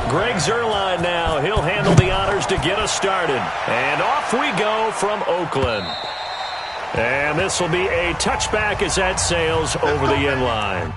Greg Zuerlein now. He'll handle the honors to get us started. And off we go from Oakland. And this will be a touchback as that sails over the end line.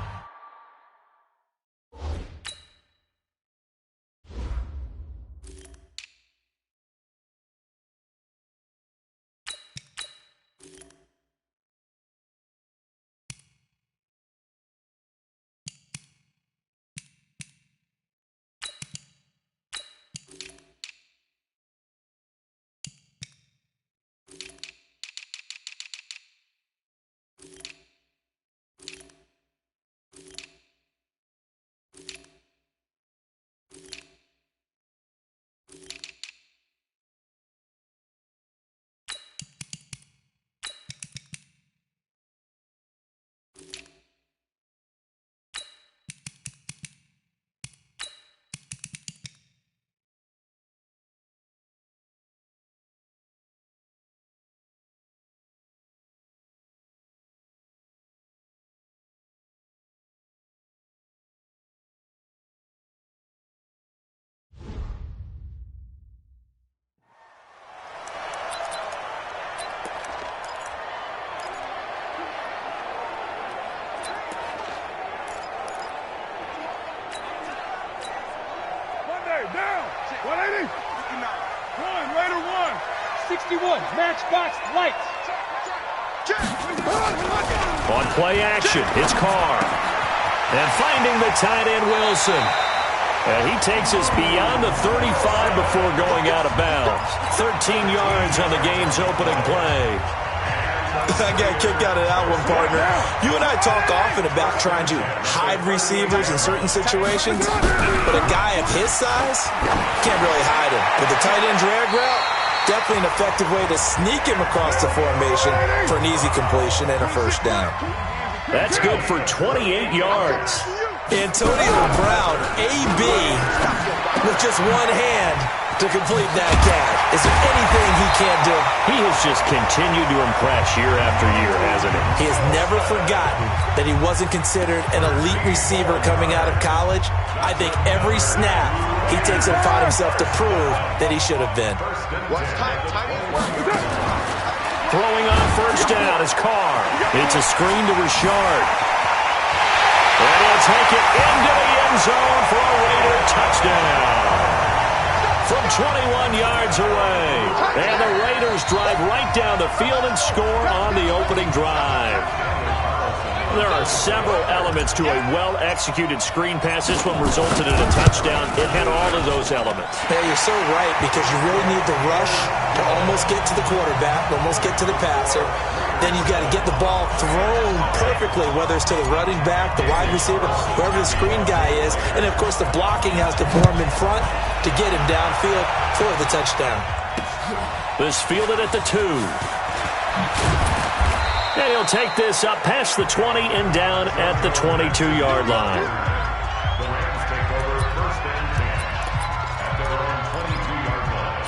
Down! 180! 1, Raider 1! 61, matchbox lights! On play action, it's Carr. And finding the tight end, Wilson. And he takes us beyond the 35 before going out of bounds. 13 yards on the game's opening play. I got kicked out of that one, partner. You and I talk often about trying to hide receivers in certain situations, but a guy of his size can't really hide him. With the tight end drag route, definitely an effective way to sneak him across the formation for an easy completion and a first down. That's good for 28 yards. Antonio Brown, AB, with just one hand to complete that catch. Is there anything he can't do? He has just continued to impress year after year, hasn't he? He has never forgotten that he wasn't considered an elite receiver coming out of college. I think every snap he takes it upon himself to prove that he should have been. Throwing on first down is Carr. It's a screen to Richard. And he'll take it into the end zone for a Raider touchdown. From 21 yards away. And the Raiders drive right down the field and score on the opening drive. There are several elements to a well-executed screen pass. This one resulted in a touchdown. It had all of those elements. Yeah, you're so right, because you really need the rush to almost get to the quarterback, almost get to the passer. Then you've got to get the ball thrown perfectly, whether it's to the running back, the wide receiver, whoever the screen guy is. And, of course, the blocking has to form in front to get him downfield for the touchdown. This fielded at the 2. And he'll take this up past the 20 and down at the 22-yard line. The Rams take over first and 10 at their own 22-yard line.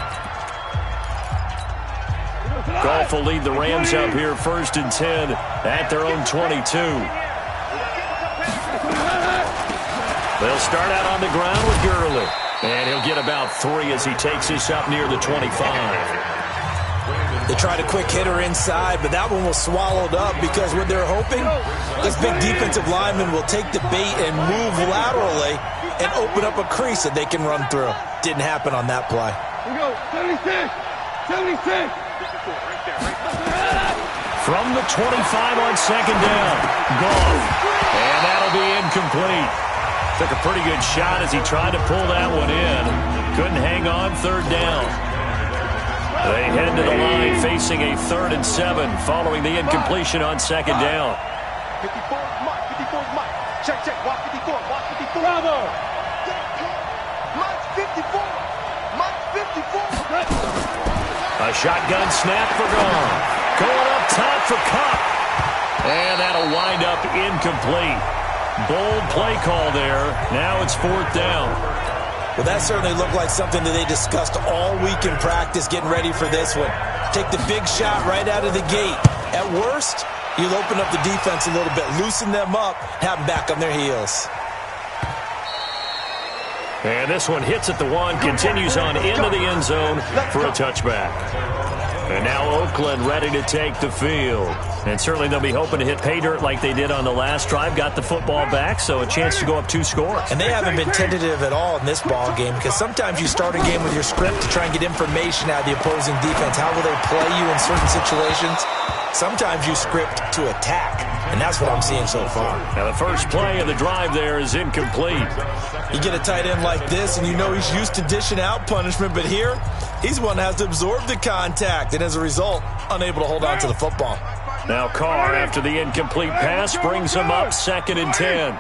Goff will lead the Rams up here first and 10 at their own 22. They'll start out on the ground with Gurley. And he'll get about 3 as he takes this up near the 25. They tried a quick hitter inside, but that one was swallowed up because what they're hoping, this big defensive lineman will take the bait and move laterally and open up a crease that they can run through. Didn't happen on that play. Here we go, 76! 76! From the 25 on second down, Goff. And that'll be incomplete. Took a pretty good shot as he tried to pull that one in. Couldn't hang on third down. They head to the line facing a 3rd and 7 following the incompletion on second down. 54 Mike, 54 Mike. Check, watch 54, watch 54. Bravo! Mike 54! Mike 54! A shotgun snap for Goff. Going up top for Cup. And that'll wind up incomplete. Bold play call there. Now it's 4th down. Well, that certainly looked like something that they discussed all week in practice getting ready for this one. Take the big shot right out of the gate. At worst, you'll open up the defense a little bit, loosen them up, have them back on their heels. And this one hits at the 1, continues on into the end zone for a touchback. And now Oakland ready to take the field. And certainly they'll be hoping to hit pay dirt like they did on the last drive. Got the football back, so a chance to go up 2 scores. And they haven't been tentative at all in this ball game, because sometimes you start a game with your script to try and get information out of the opposing defense. How will they play you in certain situations? Sometimes you script to attack, and that's what I'm seeing so far. Now the first play of the drive there is incomplete. You get a tight end like this, and you know he's used to dishing out punishment, but here, he's one that has to absorb the contact, and as a result, unable to hold on to the football. Now Carr, after the incomplete pass, brings him up 2nd and 10.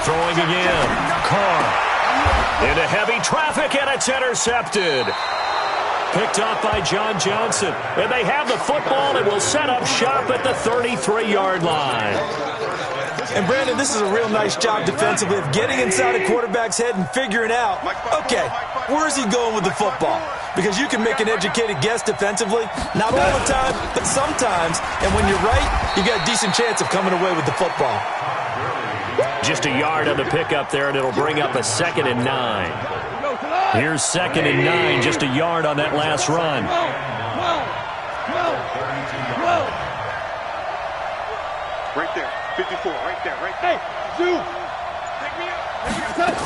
Throwing again. Carr into heavy traffic, and it's intercepted. Picked off by John Johnson. And they have the football and will set up shop at the 33-yard line. And, Brandon, this is a real nice job defensively of getting inside a quarterback's head and figuring out, okay, where is he going with the football? Because you can make an educated guess defensively, not all the time, but sometimes. And when you're right, you got a decent chance of coming away with the football. Just a yard on the pickup there, and it'll bring up a 2nd and 9. Here's 2nd and 9, just a yard on that last run. Right there, 54, right there, right there. Hey, Zoo! Take me up.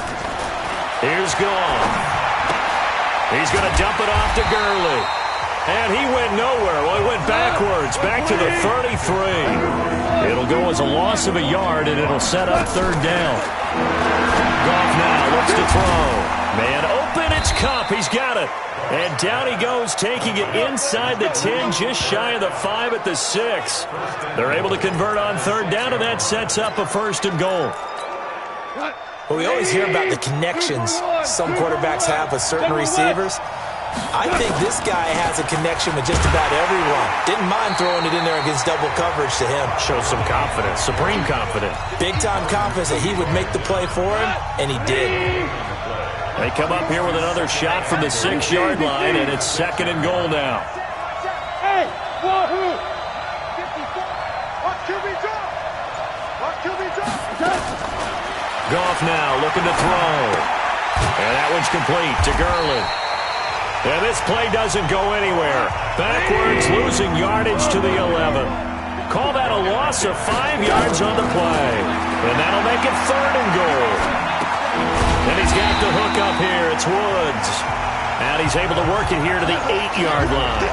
Here's Gall. He's going to dump it off to Gurley. And he went nowhere. Well, he went backwards, back to the 33. It'll go as a loss of a yard, and it'll set up 3rd down. Goff now looks to throw. Man open, it's Kupp. He's got it. And down he goes, taking it inside the 10, just shy of the 5 at the 6. They're able to convert on 3rd down, and that sets up a 1st and goal. Well, we always hear about the connections some quarterbacks have with certain receivers. I think this guy has a connection with just about everyone. Didn't mind throwing it in there against double coverage to him. Shows some confidence, supreme confidence. Big-time confidence that he would make the play for him, and he did. They come up here with another shot from the 6-yard line, and it's 2nd and goal now. Hey, wahoo! Watch QB drop! Watch QB drop! Goff now looking to throw. And that one's complete to Gurley. And this play doesn't go anywhere. Backwards, losing yardage to the 11. Call that a loss of 5 yards on the play. And that'll make it 3rd and goal. And he's got the hook up here. It's Woods. And he's able to work it here to the 8-yard line.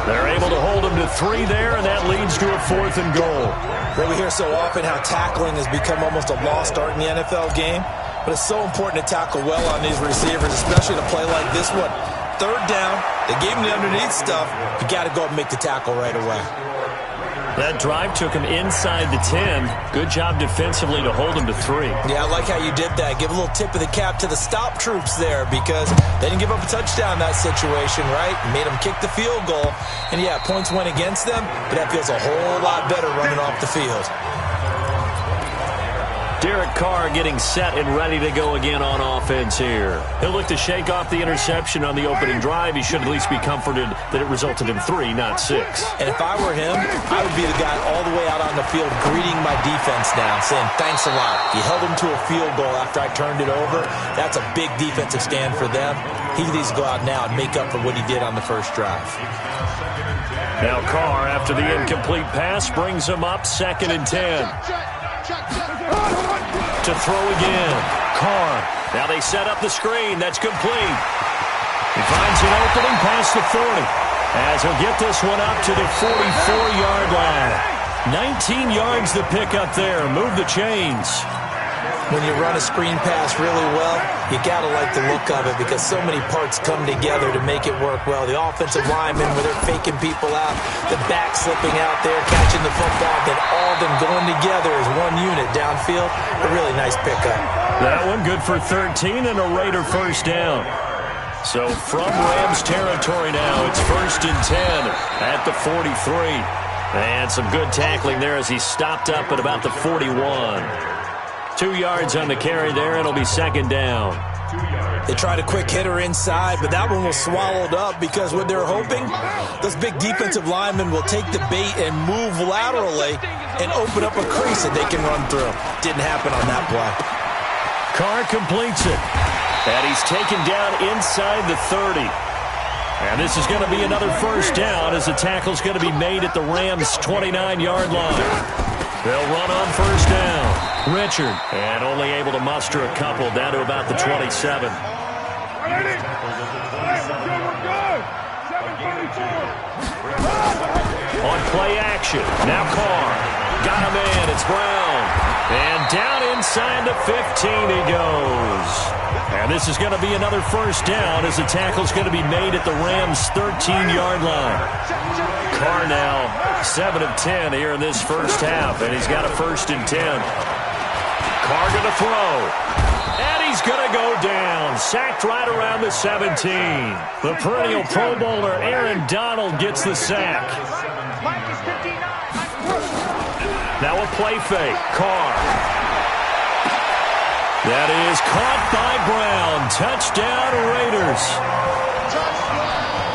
They're able to hold him to 3 there, and that leads to a 4th and goal. Well, we hear so often how tackling has become almost a lost art in the NFL game. But it's so important to tackle well on these receivers, especially to play like this one. 3rd down, they gave him the underneath stuff. You got to go and make the tackle right away. That drive took him inside the 10. Good job defensively to hold him to 3. Yeah, I like how you did that. Give a little tip of the cap to the stop troops there, because they didn't give up a touchdown in that situation, right? Made them kick the field goal. And, yeah, points went against them, but that feels a whole lot better running off the field. Derek Carr getting set and ready to go again on offense here. He'll look to shake off the interception on the opening drive. He should at least be comforted that it resulted in 3, not 6. And if I were him, I would be the guy all the way out on the field greeting my defense now, saying thanks a lot. You held him to a field goal after I turned it over. That's a big defensive stand for them. He needs to go out now and make up for what he did on the first drive. Now Carr, after the incomplete pass, brings him up 2nd and 10. To throw again. Carr. Now they set up the screen. That's complete. He finds an opening past the 40. As he'll get this one up to the 44-yard line. 19 yards to pick up there. Move the chains. When you run a screen pass really well, you got to like the look of it, because so many parts come together to make it work well. The offensive linemen, where they're faking people out, the back slipping out there, catching the football, then all of them going together as one unit downfield. A really nice pickup. That one good for 13 and a Raider 1st down. So from Rams territory now, it's 1st and 10 at the 43. And some good tackling there as he stopped up at about the 41. 2 yards on the carry there, and it'll be 2nd down. They tried a quick hitter inside, but that one was swallowed up, because what they're hoping, those big defensive linemen will take the bait and move laterally and open up a crease that they can run through. Didn't happen on that play. Carr completes it. And he's taken down inside the 30. And this is going to be another first down as the tackle's going to be made at the Rams' 29-yard line. They'll run on first down. Richard, and only able to muster a couple down to about the 27. On play action, now Carr. Got him in, it's Brown. And down inside the 15 he goes. And this is going to be another first down as the tackle's going to be made at the Rams' 13-yard line. Carr now 7 of 10 here in this first half, and he's got a 1st and 10. Carr going to throw. And he's going to go down. Sacked right around the 17. The perennial Pro Bowler Aaron Donald gets the sack. Now a play fake. Carr. That is caught by Brown. Touchdown Raiders.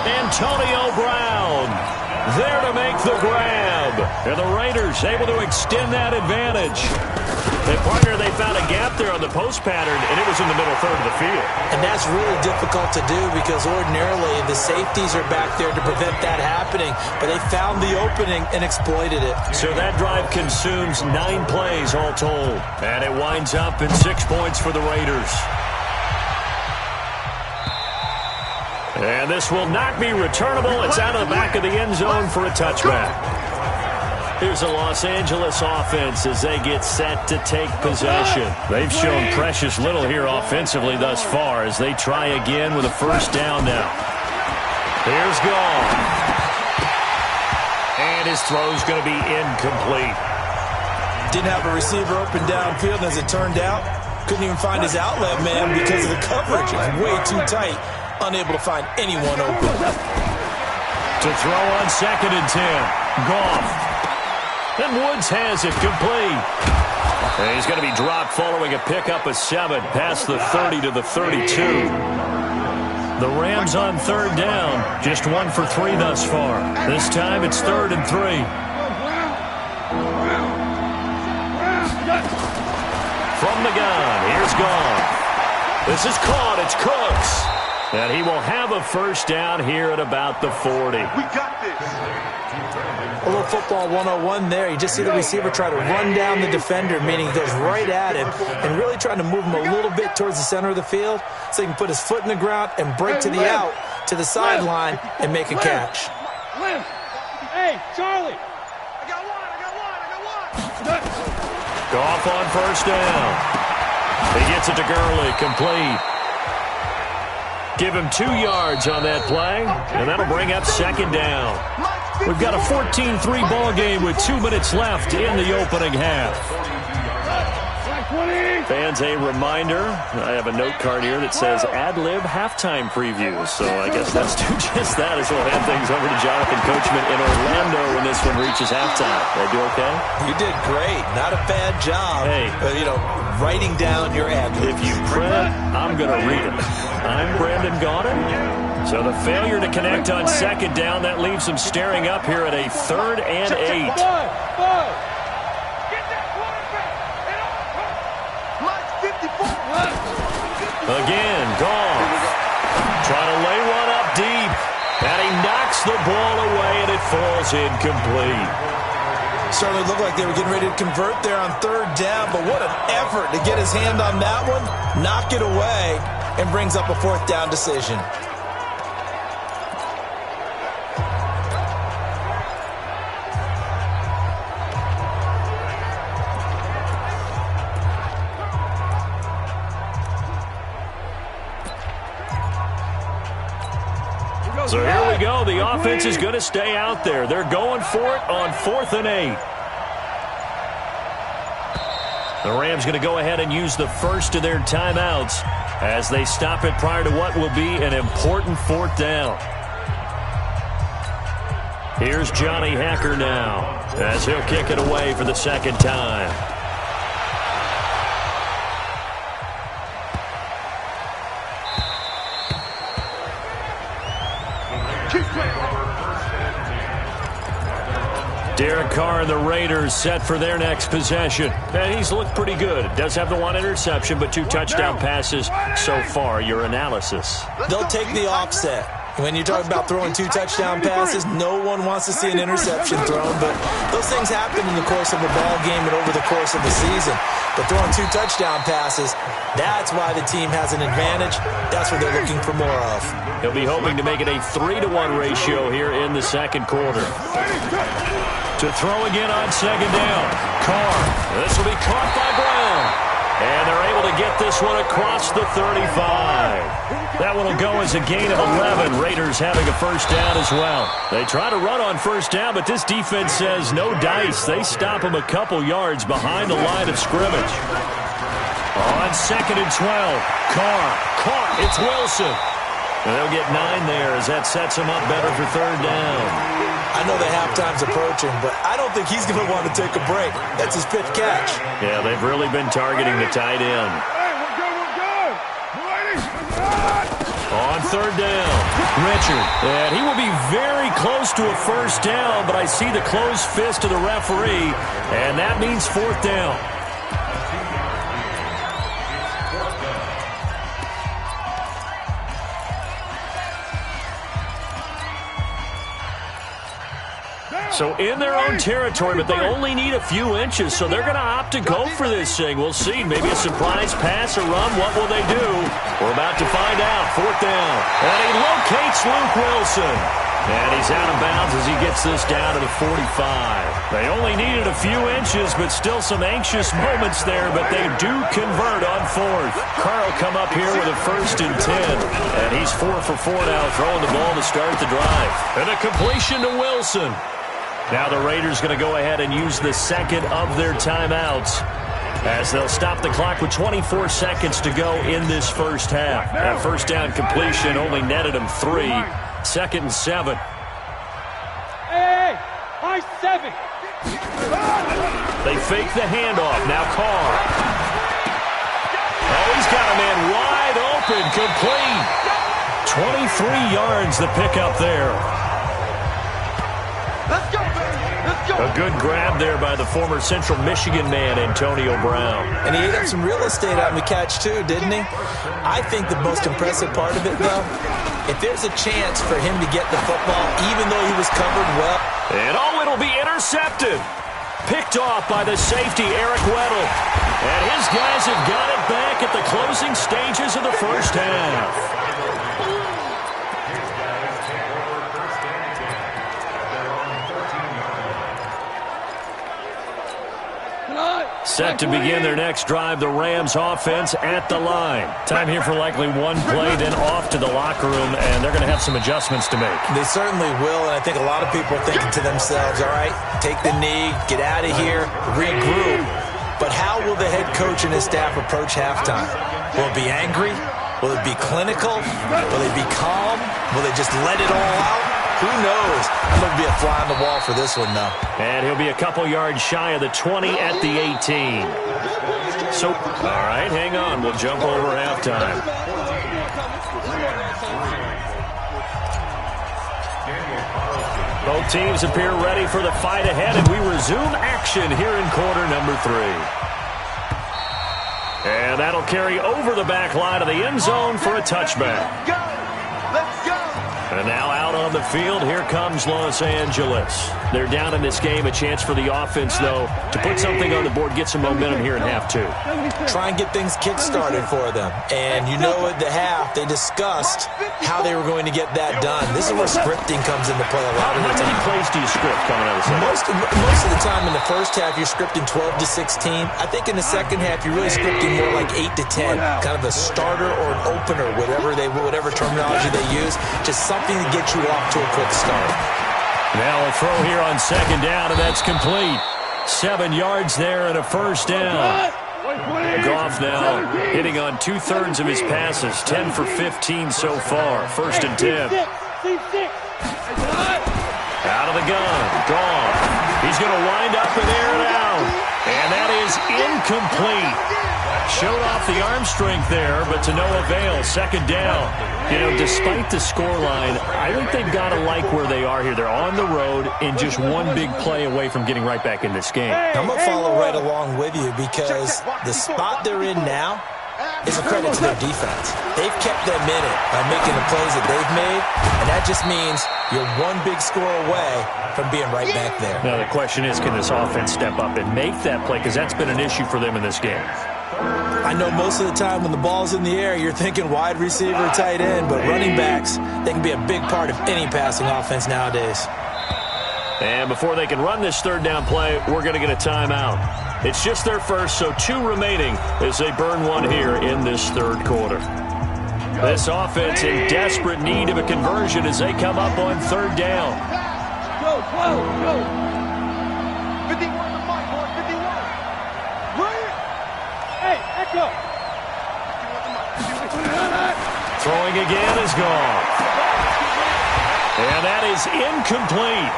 Antonio Brown there to make the grab. And the Raiders able to extend that advantage. Hey, partner, they found a gap there on the post pattern, and it was in the middle third of the field. And that's really difficult to do because ordinarily the safeties are back there to prevent that happening. But they found the opening and exploited it. So that drive consumes 9 plays all told. And it winds up in 6 points for the Raiders. And this will not be returnable. It's out of the back of the end zone for a touchback. Here's the Los Angeles offense as they get set to take possession. They've shown precious little here offensively thus far as they try again with a first down now. Here's Gall. And his throw's going to be incomplete. Didn't have a receiver open downfield, and as it turned out, couldn't even find his outlet man because of the coverage. It was way too tight, unable to find anyone open. To throw on 2nd and 10. Goff. And Woods has it complete. And he's going to be dropped following a pickup of 7 past the 30 to the 32. The Rams on 3rd down, just 1 for 3 thus far. This time it's 3rd and 3. From the gun, here's Goff. This is caught, it's Cooks. And he will have a first down here at about the 40. We got this. A little football 101 there. You just see the receiver try to run down the defender, meaning he goes right at him and really trying to move him a little bit towards the center of the field so he can put his foot in the ground and break to the out, to the sideline, and make a catch. Hey, Charlie. I got one. Goff on first down. He gets it to Gurley, complete. Give him 2 yards on that play, and that'll bring up 2nd down. We've got a 14-3 ball game with 2 minutes left in the opening half. Fans, a reminder, I have a note card here that says ad-lib halftime previews. So I guess let's do just that as we'll hand things over to Jonathan Coachman in Orlando when this one reaches halftime. Did I do okay? You did great. Not a bad job. Hey. Writing down your ad-libs. If you print, I'm going to read it. I'm Brandon Gaudin. So the failure to connect on 2nd down, that leaves him staring up here at a 3rd and 8. Again, Goff. Trying to lay one up deep. And he knocks the ball away, and it falls incomplete. Certainly looked like they were getting ready to convert there on 3rd down, but what an effort to get his hand on that one, knock it away, and brings up a 4th down decision. So here we go. The offense is going to stay out there. They're going for it on 4th and 8. The Rams going to go ahead and use the first of their timeouts as they stop it prior to what will be an important 4th down. Here's Johnny Hacker now as he'll kick it away for the 2nd time. Derek Carr and the Raiders set for their next possession. And he's looked pretty good. Does have the one interception, but 2 touchdown passes so far. Your analysis. They'll take the offset. When you're talking about throwing 2 touchdown passes, no one wants to see an interception thrown, but those things happen in the course of a ball game and over the course of the season. But throwing 2 touchdown passes, that's why the team has an advantage. That's what they're looking for more of. He'll be hoping to make it a 3-to-1 ratio here in the second quarter. To throw again on second down. Carr. This will be caught by Brown. And they're able to get this one across the 35. That one will go as a gain of 11. Raiders having a first down as well. They try to run on first down, but this defense says no dice. They stop them a couple yards behind the line of scrimmage. On second and 12, Carr caught. It's Wilson. And they'll get 9 there as that sets him up better for third down. I know the halftime's approaching, but I don't think he's going to want to take a break. That's his 5th catch. Yeah, they've really been targeting the tight end. Hey, we're good. On third down, Richard. And he will be very close to a first down, but I see the closed fist of the referee, and that means 4th down. So in their own territory, but they only need a few inches, so they're going to opt to go for this thing. We'll see. Maybe a surprise pass or run. What will they do? We're about to find out. 4th down. And he locates Luke Wilson. And he's out of bounds as he gets this down to the 45. They only needed a few inches, but still some anxious moments there, but they do convert on 4th. Carr will come up here with a 1st and 10. And he's 4 for 4 now, throwing the ball to start the drive. And a completion to Wilson. Now the Raiders going to go ahead and use the second of their timeouts as they'll stop the clock with 24 seconds to go in this first half. That first down completion only netted them 3. 2nd and 7. Hey, high 7. They fake the handoff. Now Carr. Oh, he's got a man wide open, complete. 23 yards the pickup there. Let's go. A good grab there by the former Central Michigan man, Antonio Brown. And he ate up some real estate on the catch, too, didn't he? I think the most impressive part of it, though, if there's a chance for him to get the football, even though he was covered well. And it'll be intercepted. Picked off by the safety, Eric Weddle. And his guys have got it back at the closing stages of the first half. Set to begin their next drive, the Rams offense at the line. Time here for likely one play, then off to the locker room, and they're going to have some adjustments to make. They certainly will, and I think a lot of people are thinking to themselves, all right, take the knee, get out of here, regroup. But how will the head coach and his staff approach halftime? Will it be angry? Will it be clinical? Will it be calm? Will they just let it all out? Who knows? I'm going to be a fly on the wall for this one, though. And he'll be a couple yards shy of the 20 at the 18. So, all right, hang on. We'll jump over halftime. Both teams appear ready for the fight ahead, and we resume action here in quarter number 3. And that'll carry over the back line of the end zone for a touchback. And now out on the field, here comes Los Angeles. They're down in this game. A chance for the offense, though, to put something on the board, get some momentum here in half 2. Try and get things kick-started for them. And you know at the half, they discussed how they were going to get that done. This is where scripting comes into play a lot of the time. How many plays do you script coming out of the second? Most of the time in the first half, you're scripting 12 to 16. I think in the second half, you're really scripting more like 8 to 10. Kind of a starter or an opener, whatever terminology they use. Just something to get you off to a quick start. Now a throw here on second down, and that's complete. 7 yards there and a first down. Goff now hitting on 2/3 of his passes, 10 for 15 so far. 1st and 10. Out of the gun, Goff. He's going to wind up and air it out. And that is incomplete. Showed off the arm strength there, but to no avail. Second down. You know, despite the scoreline, I think they've got to like where they are here. They're on the road and just one big play away from getting right back in this game. I'm going to follow right along with you because the spot they're in now is a credit to their defense. They've kept them in it by making the plays that they've made, and that just means you're one big score away from being right back there. Now the question is, can this offense step up and make that play? Because that's been an issue for them in this game. I know most of the time when the ball's in the air, you're thinking wide receiver, tight end, but running backs, they can be a big part of any passing offense nowadays. And before they can run this third down play, we're going to get a timeout. It's just their first, so 2 remaining as they burn one here in this third quarter. This offense in desperate need of a conversion as they come up on third down. Go. 51 on the mark, boy, 51. Right. Hey, echo. Throwing again is gone. And that is incomplete.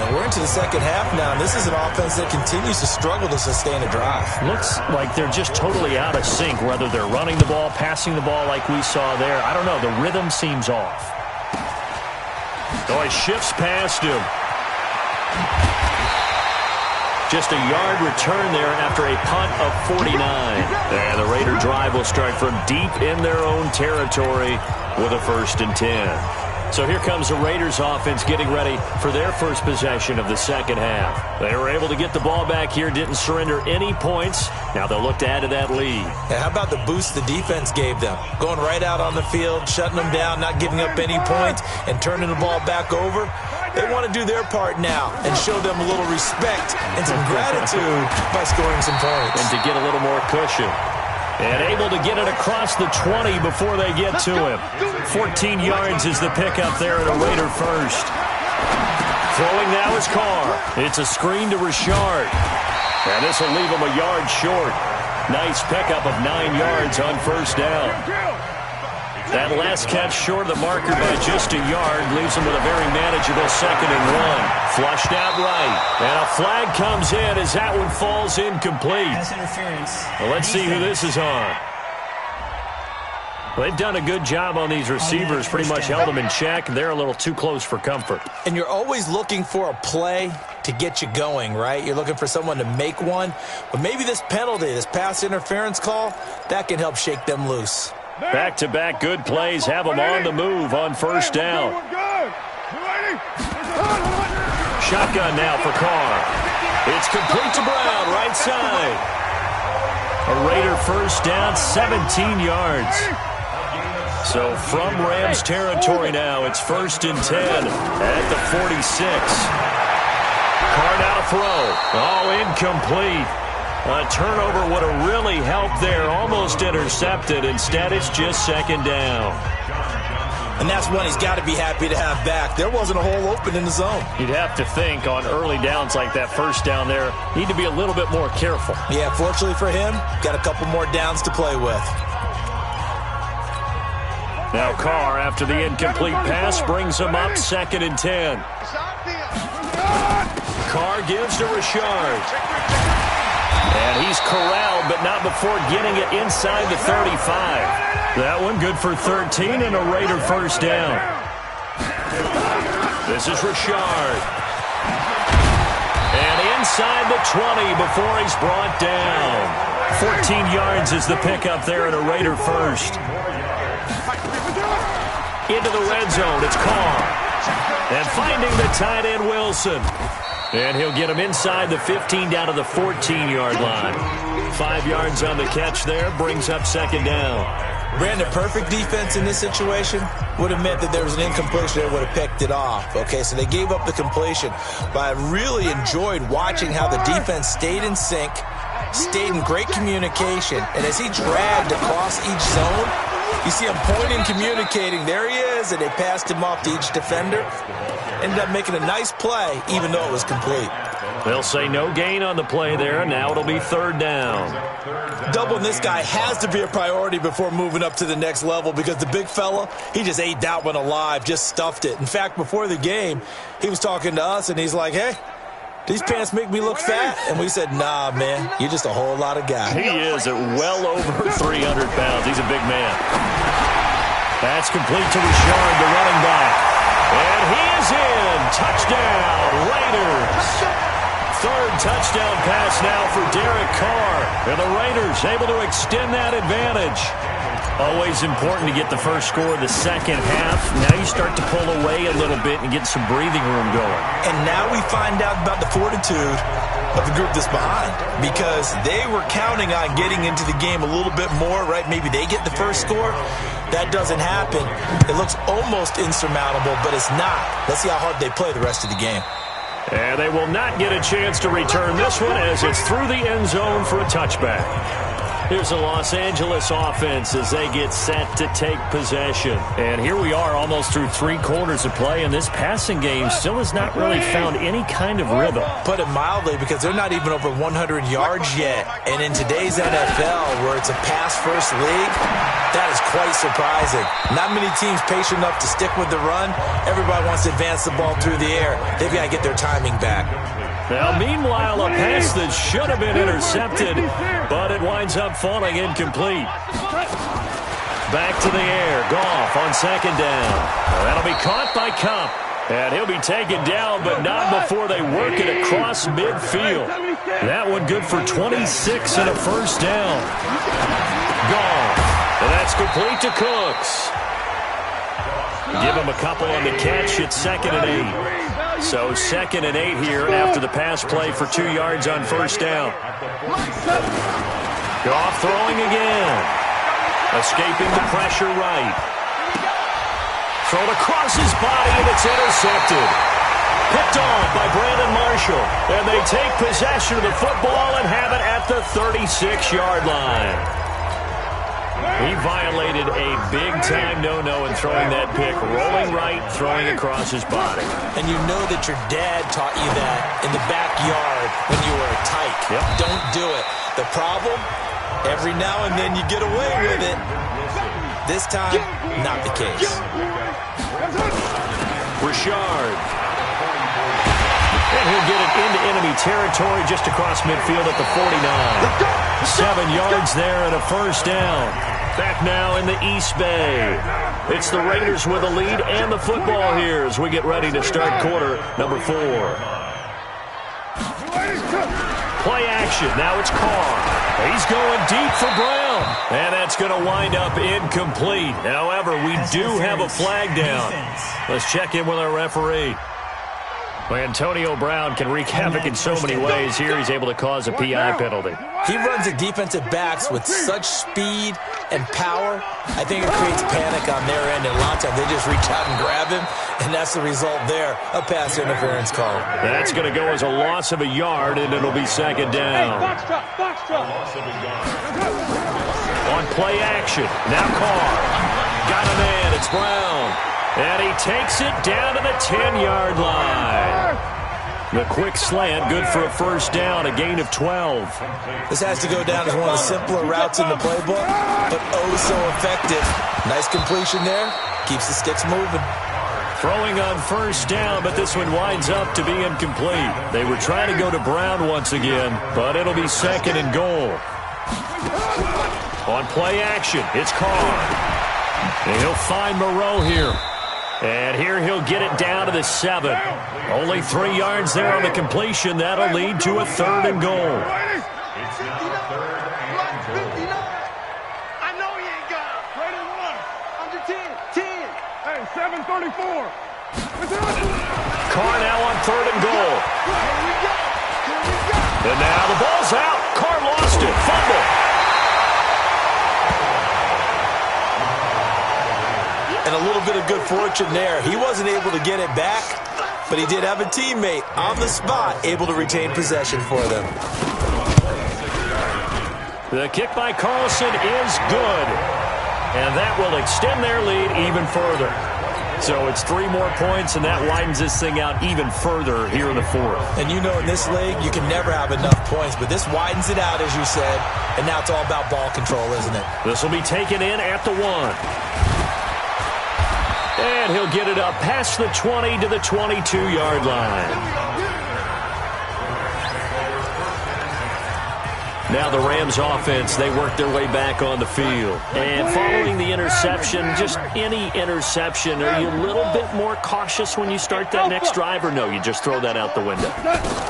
We're into the second half now, and this is an offense that continues to struggle to sustain a drive. Looks like they're just totally out of sync, whether they're running the ball, passing the ball like we saw there. I don't know. The rhythm seems off. Oh, it shifts past him. Just a yard return there after a punt of 49. And the Raider drive will start from deep in their own territory with a 1st and 10. So here comes the Raiders offense getting ready for their first possession of the second half. They were able to get the ball back here, didn't surrender any points. Now they'll look to add to that lead. And how about the boost the defense gave them? Going right out on the field, shutting them down, not giving up any points, and turning the ball back over. They want to do their part now and show them a little respect and some gratitude by scoring some points. And to get a little more cushion. And able to get it across the 20 before they get to him. 14 yards is the pickup there at a Raider first. Throwing now is Carr. It's a screen to Richard. And this will leave him a yard short. Nice pickup of 9 yards on first down. That last catch short of the marker by just a yard leaves him with a very manageable 2nd and 1. Flushed out right. And a flag comes in as that one falls incomplete. Pass interference. Well, let's see who this is on. Well, they've done a good job on these receivers, pretty much held them in check. They're a little too close for comfort. And you're always looking for a play to get you going, right? You're looking for someone to make one. But maybe this penalty, this pass interference call, that can help shake them loose. Back-to-back good plays have them on the move on first down. Shotgun now for Carr. It's complete to Brown, right side. A Raider first down, 17 yards. So from Rams territory now, it's 1st and 10 at the 46. Carr now to throw. Oh, incomplete. A turnover would have really helped there. Almost intercepted. Instead, it's just 2nd down. And that's one he's got to be happy to have back. There wasn't a hole open in the zone. You'd have to think on early downs like that first down there, need to be a little bit more careful. Yeah, fortunately for him, got a couple more downs to play with. Now Carr, after the incomplete pass, brings him up 2nd and 10. Carr gives to Richard. And he's corralled, but not before getting it inside the 35. That one good for 13 and a Raider first down. This is Richard. And inside the 20 before he's brought down. 14 yards is the pickup there at a Raider first. Into the red zone, it's Carr. And finding the tight end, Wilson. And he'll get him inside the 15 down to the 14-yard line. 5 yards on the catch there, brings up 2nd down. Brandon, perfect defense in this situation would have meant that there was an incompletion that would have picked it off. Okay, so they gave up the completion. But I really enjoyed watching how the defense stayed in sync, stayed in great communication, and as he dragged across each zone, you see him pointing, communicating. There he is, and they passed him off to each defender. Ended up making a nice play, even though it was complete. They'll say no gain on the play there, and now it'll be third down. Doubling this guy has to be a priority before moving up to the next level because the big fella, he just ate that one alive, just stuffed it. In fact, before the game, he was talking to us, and he's like, hey, these pants make me look fat. And we said, nah, man, you're just a whole lot of guy. He is at well over 300 pounds. He's a big man. That's complete to Richard, the running back. And he is in. Touchdown, Raiders. Third touchdown pass now for Derek Carr. And the Raiders able to extend that advantage. Always important to get the first score of the second half. Now you start to pull away a little bit and get some breathing room going. And now we find out about the fortitude of the group that's behind because they were counting on getting into the game a little bit more, right? Maybe they get the first score. That doesn't happen. It looks almost insurmountable, but it's not. Let's see how hard they play the rest of the game. And they will not get a chance to return this one as it's through the end zone for a touchback. Here's the Los Angeles offense as they get set to take possession. And here we are almost through 3 quarters of play, and this passing game still has not really found any kind of rhythm. Put it mildly, because they're not even over 100 yards yet. And in today's NFL, where it's a pass-first league, that is quite surprising. Not many teams patient enough to stick with the run. Everybody wants to advance the ball through the air. They've got to get their timing back. Now, meanwhile, a pass that should have been intercepted, but it winds up falling incomplete. Back to the air. Goff on second down. That'll be caught by Kupp. And he'll be taken down, but not before they work it across midfield. That one good for 26 and a first down. Goff. And that's complete to Cooks. Give him a couple on the catch. It's 2nd and 8. So 2nd and 8 here after the pass play for 2 yards on first down. Goff throwing again. Escaping the pressure right. Thrown across his body, and it's intercepted. Picked off by Brandon Marshall. And they take possession of the football and have it at the 36-yard line. He violated a big-time no-no in throwing that pick. Rolling right, throwing across his body. And you know that your dad taught you that in the backyard when you were a tyke. Yep. Don't do it. The problem, every now and then you get away with it. This time, not the case. Richard. And he'll get it into enemy territory just across midfield at the 49. 7 yards there and a first down. Back now in the East Bay. It's the Raiders with a lead and the football here as we get ready to start quarter number 4. Play action. Now it's Carr. He's going deep for Brown. And that's going to wind up incomplete. However, we do have a flag down. Let's check in with our referee. Well, Antonio Brown can wreak havoc in so many ways. Here he's able to cause a PI penalty. He runs the defensive backs with such speed and power. I think it creates panic on their end, and a lot of times they just reach out and grab him, and that's the result there, a pass interference call. That's going to go as a loss of a yard, and it'll be 2nd down. On play action, now Carr. Got a man, it's Brown. And he takes it down to the 10-yard line. The quick slant, good for a first down, a gain of 12. This has to go down as one of the simpler routes in the playbook, but oh so effective. Nice completion there. Keeps the sticks moving. Throwing on first down, but this one winds up to be incomplete. They were trying to go to Brown once again, but it'll be 2nd and goal. On play action, it's Carr. And he'll find Moreau here. And here he'll get it down to the 7. Only 3 yards there on the completion. That'll lead to a 3rd and goal. I know he ain't got it. Right in 1. Under 10. 10. Hey, 7:34. Carr now on 3rd and goal. And now the ball's out. Carr lost it. Fumble. And a little bit of good fortune there. He wasn't able to get it back, but he did have a teammate on the spot able to retain possession for them. The kick by Carlson is good. And that will extend their lead even further. So it's 3 more points, and that widens this thing out even further here in the fourth. And you know in this league, you can never have enough points, but this widens it out, as you said, and now it's all about ball control, isn't it? This will be taken in at the 1. And he'll get it up past the 20 to the 22-yard line. Now the Rams offense, they work their way back on the field. And following the interception, just any interception, are you a little bit more cautious when you start that next drive, or no, you just throw that out the window?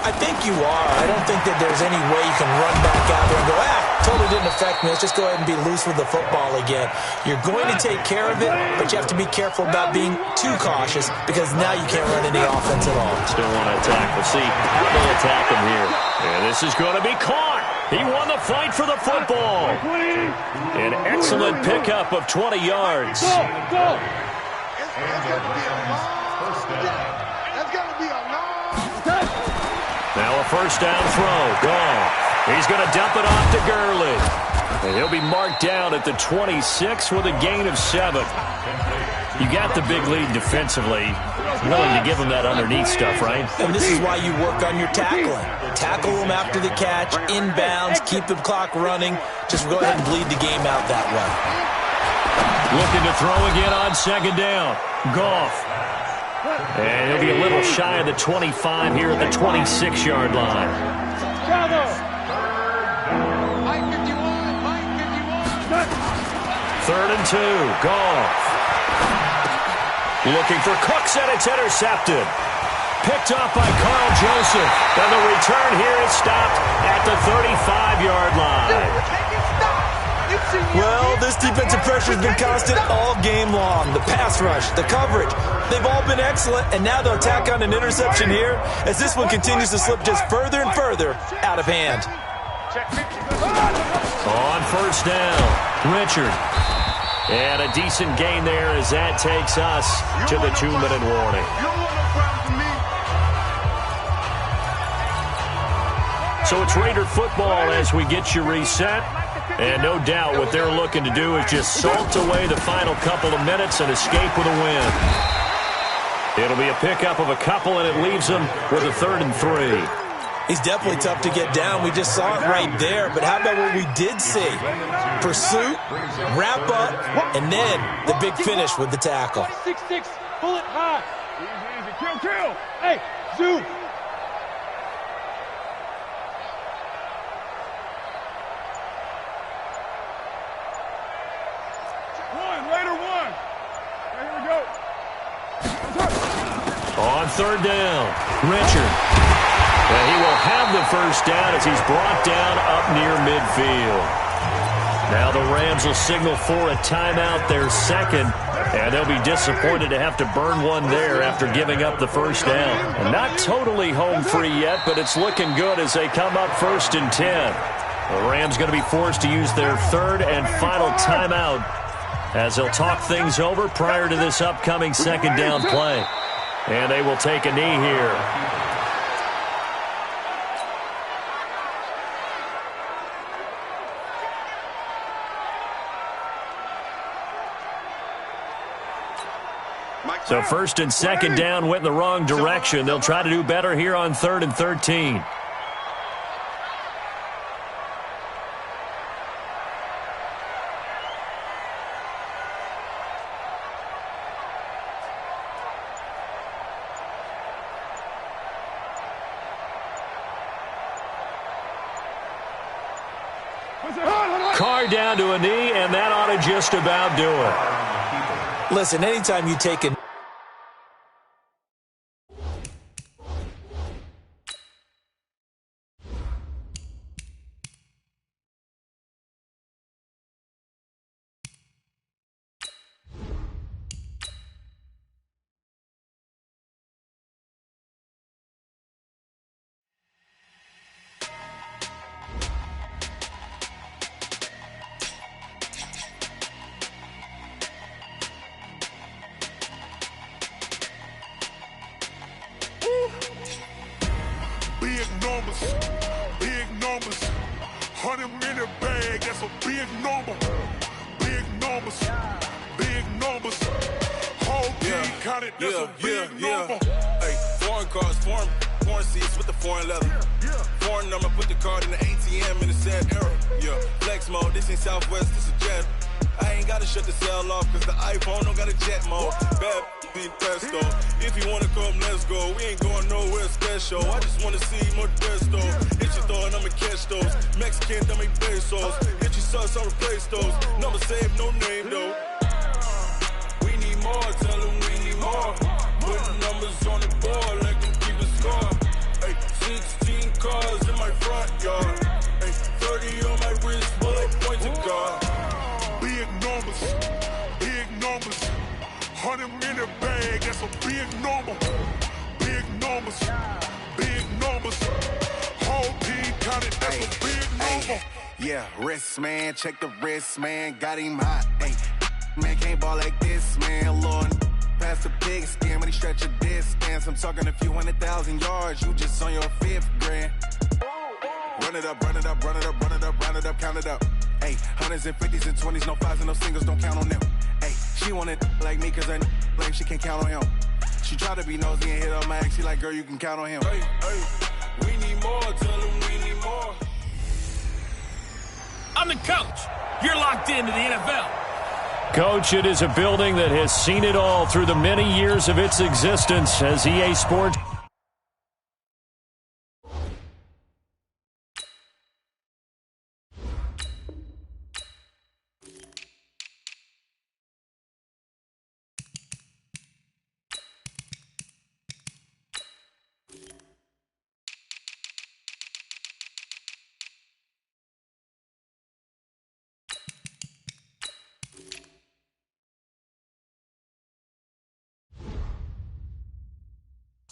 I think you are. I don't think that there's any way you can run back out there and go, totally didn't affect me. Let's just go ahead and be loose with the football again. You're going to take care of it, but you have to be careful about being too cautious because now you can't run any offense at all. Still want to attack. We'll see how they attack him here. And this is going to be caught. He won the fight for the football. An excellent pickup of 20 yards. That's going to be a long. Now a first down throw. Gone. He's going to dump it off to Gurley. And he'll be marked down at the 26 with a gain of 7. You got the big lead defensively. Willing to give him that underneath stuff, right? And this is why you work on your tackling. Tackle them after the catch, inbounds, keep the clock running. Just go ahead and bleed the game out that way. Looking to throw again on second down. Goff. And he'll be a little shy of the 25 here at the 26-yard line. Third and 2. Goff. Looking for Cooks, and it's intercepted. Picked off by Carl Joseph. And the return here is stopped at the 35-yard line. Well, this defensive pressure has been constant all game long. The pass rush, the coverage, they've all been excellent, and now they'll tack on an interception here as this one continues to slip just further and further out of hand. On first down, Richard. And a decent gain there as that takes us to the 2-minute warning. So it's Raider football as we get you reset. And no doubt what they're looking to do is just salt away the final couple of minutes and escape with a win. It'll be a pickup of a couple, and it leaves them with a 3rd and 3. He's definitely tough to get down. We just saw it right there. But how about what we did see? Pursuit, wrap up, and then the big finish with the tackle. 6-6, pull it high. Easy, kill. Hey, zoom. Raider 1. Here we go. On third down, Richard. And he will have the first down as he's brought down up near midfield. Now the Rams will signal for a timeout, their second, and they'll be disappointed to have to burn one there after giving up the first down. And not totally home free yet, but it's looking good as they come up 1st and 10. The Rams going to be forced to use their 3rd and final timeout as they'll talk things over prior to this upcoming second down play. And they will take a knee here. So 1st and 2nd down went in the wrong direction. They'll try to do better here on 3rd and 13. Carr down to a knee, and that ought to just about do it. Listen, anytime you take a big numbers, 100-minute bag, that's a big number. Big numbers, Whole team counted, that's a big number. Hey, foreign cars, foreign seats with the foreign leather. Foreign number, put the card in the ATM in the sad era. Yeah, flex mode, this ain't Southwest, this a jet. I ain't gotta shut the cell off, cause the iPhone don't got a jet mode. Bad be pesto. If you wanna come, let's go. We ain't going nowhere special. I just wanna see more pesto. Hit your throw and I'ma catch those. Mexican, dummy pesos. Hit your sauce, I'll replace those. Number saved, no name though. We need more, tell them we need more. Putting numbers on the board like them keep a score. Hey, 16 cars in my front yard. Hey, 30 on my wrist, bullet point to God. Big numbers, big numbers. 100 in the bag, that's a big number. Big numbers, big numbers. Whole team counted, that's a big number. Yeah, wrist man, check the wrist man, got him hot. Hey, man can't ball like this, man. Lord, past the pig skin, but he stretch a distance. I'm talking a few 100,000 yards, you just on your 5th grand. Run it up, run it up, run it up, run it up, round it up, count it up. Hey, hundreds and 50s and 20s, no 5s and no singles, don't count on them. Hey, she want it like me, cause her like she can't count on him. She try to be nosy and hit up my ex, she like, girl, you can count on him. Hey, we need more, tell them we need more. I'm the coach. You're locked into the NFL. Coach, it is a building that has seen it all through the many years of its existence as EA Sports.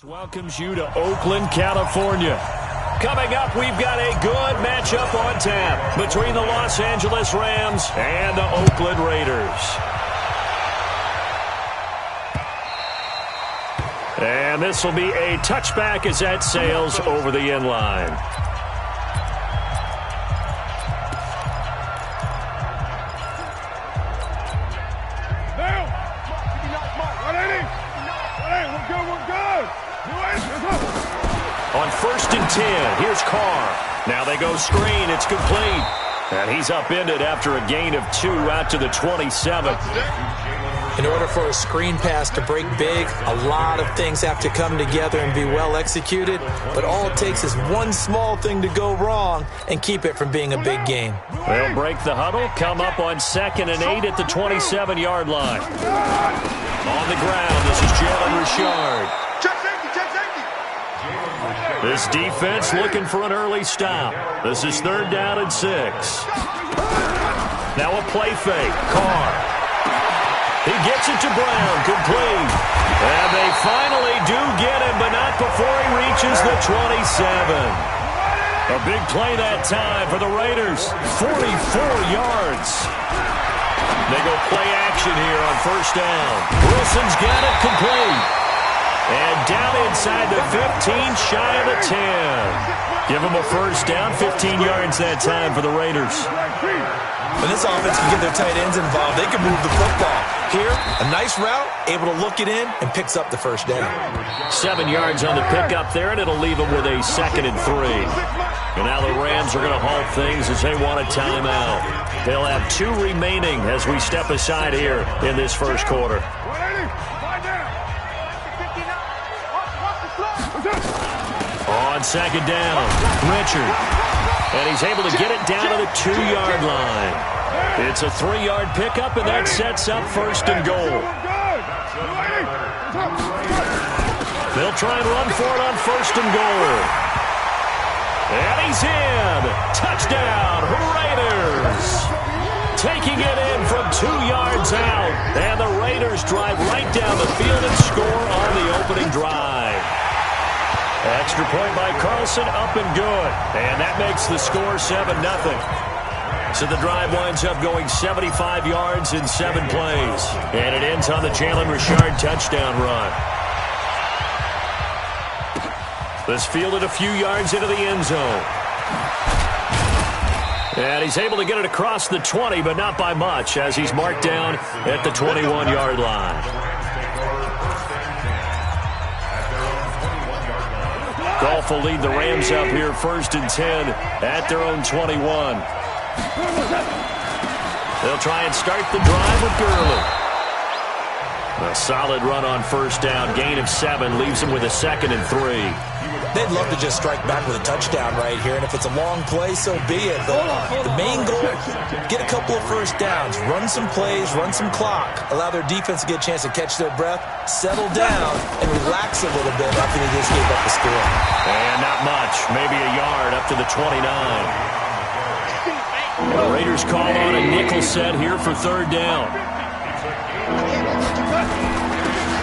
Welcomes you to Oakland, California. Coming up, we've got a good matchup on tap between the Los Angeles Rams and the Oakland Raiders. And this will be a touchback as that sails over the end line. On 1st and 10, here's Carr. Now they go screen. It's complete. And he's upended after a gain of 2 out to the 27. In order for a screen pass to break big, a lot of things have to come together and be well executed. But all it takes is one small thing to go wrong and keep it from being a big game. They'll break the huddle, come up on 2nd and 8 at the 27-yard line. On the ground, this is Jalen Richard. This defense looking for an early stop. This is 3rd down and 6. Now a play fake. Carr. He gets it to Brown. Complete. And they finally do get him, but not before he reaches the 27. A big play that time for the Raiders. 44 yards. They go play action here on 1st down. Wilson's got it complete. And down inside the 15, shy of the 10. Give them a 1st down, 15 yards that time for the Raiders. When this offense can get their tight ends involved, they can move the football. Here, a nice route, able to look it in, and picks up the 1st down. 7 yards on the pickup there, and it'll leave them with a 2nd and 3. And now the Rams are going to halt things as they want a timeout. They'll have 2 remaining as we step aside here in this 1st quarter. On 2nd down, Richard. And he's able to get it down to the 2-yard line. It's a 3-yard pickup, and that sets up 1st and goal. They'll try and run for it on 1st and goal. And he's in. Touchdown, Raiders. Taking it in from 2 yards out. And the Raiders drive right down the field and score on the opening drive. Extra point by Carlson, up and good. And that makes the score 7-0. So the drive winds up going 75 yards in 7 plays. And it ends on the Jalen Richard touchdown run. This fielded a few yards into the end zone. And he's able to get it across the 20, but not by much, as he's marked down at the 21-yard line. Goff will lead the Rams up here 1st and 10 at their own 21. They'll try and start the drive with Gurley. A solid run on 1st down. Gain of 7 leaves them with a 2nd and 3. They'd love to just strike back with a touchdown right here, and if it's a long play, so be it. But the main goal, get a couple of 1st downs, run some plays, run some clock, allow their defense to get a chance to catch their breath, settle down, and relax a little bit after they just gave up the score. And not much, maybe a yard up to the 29. The Raiders call on a nickel set here for 3rd down.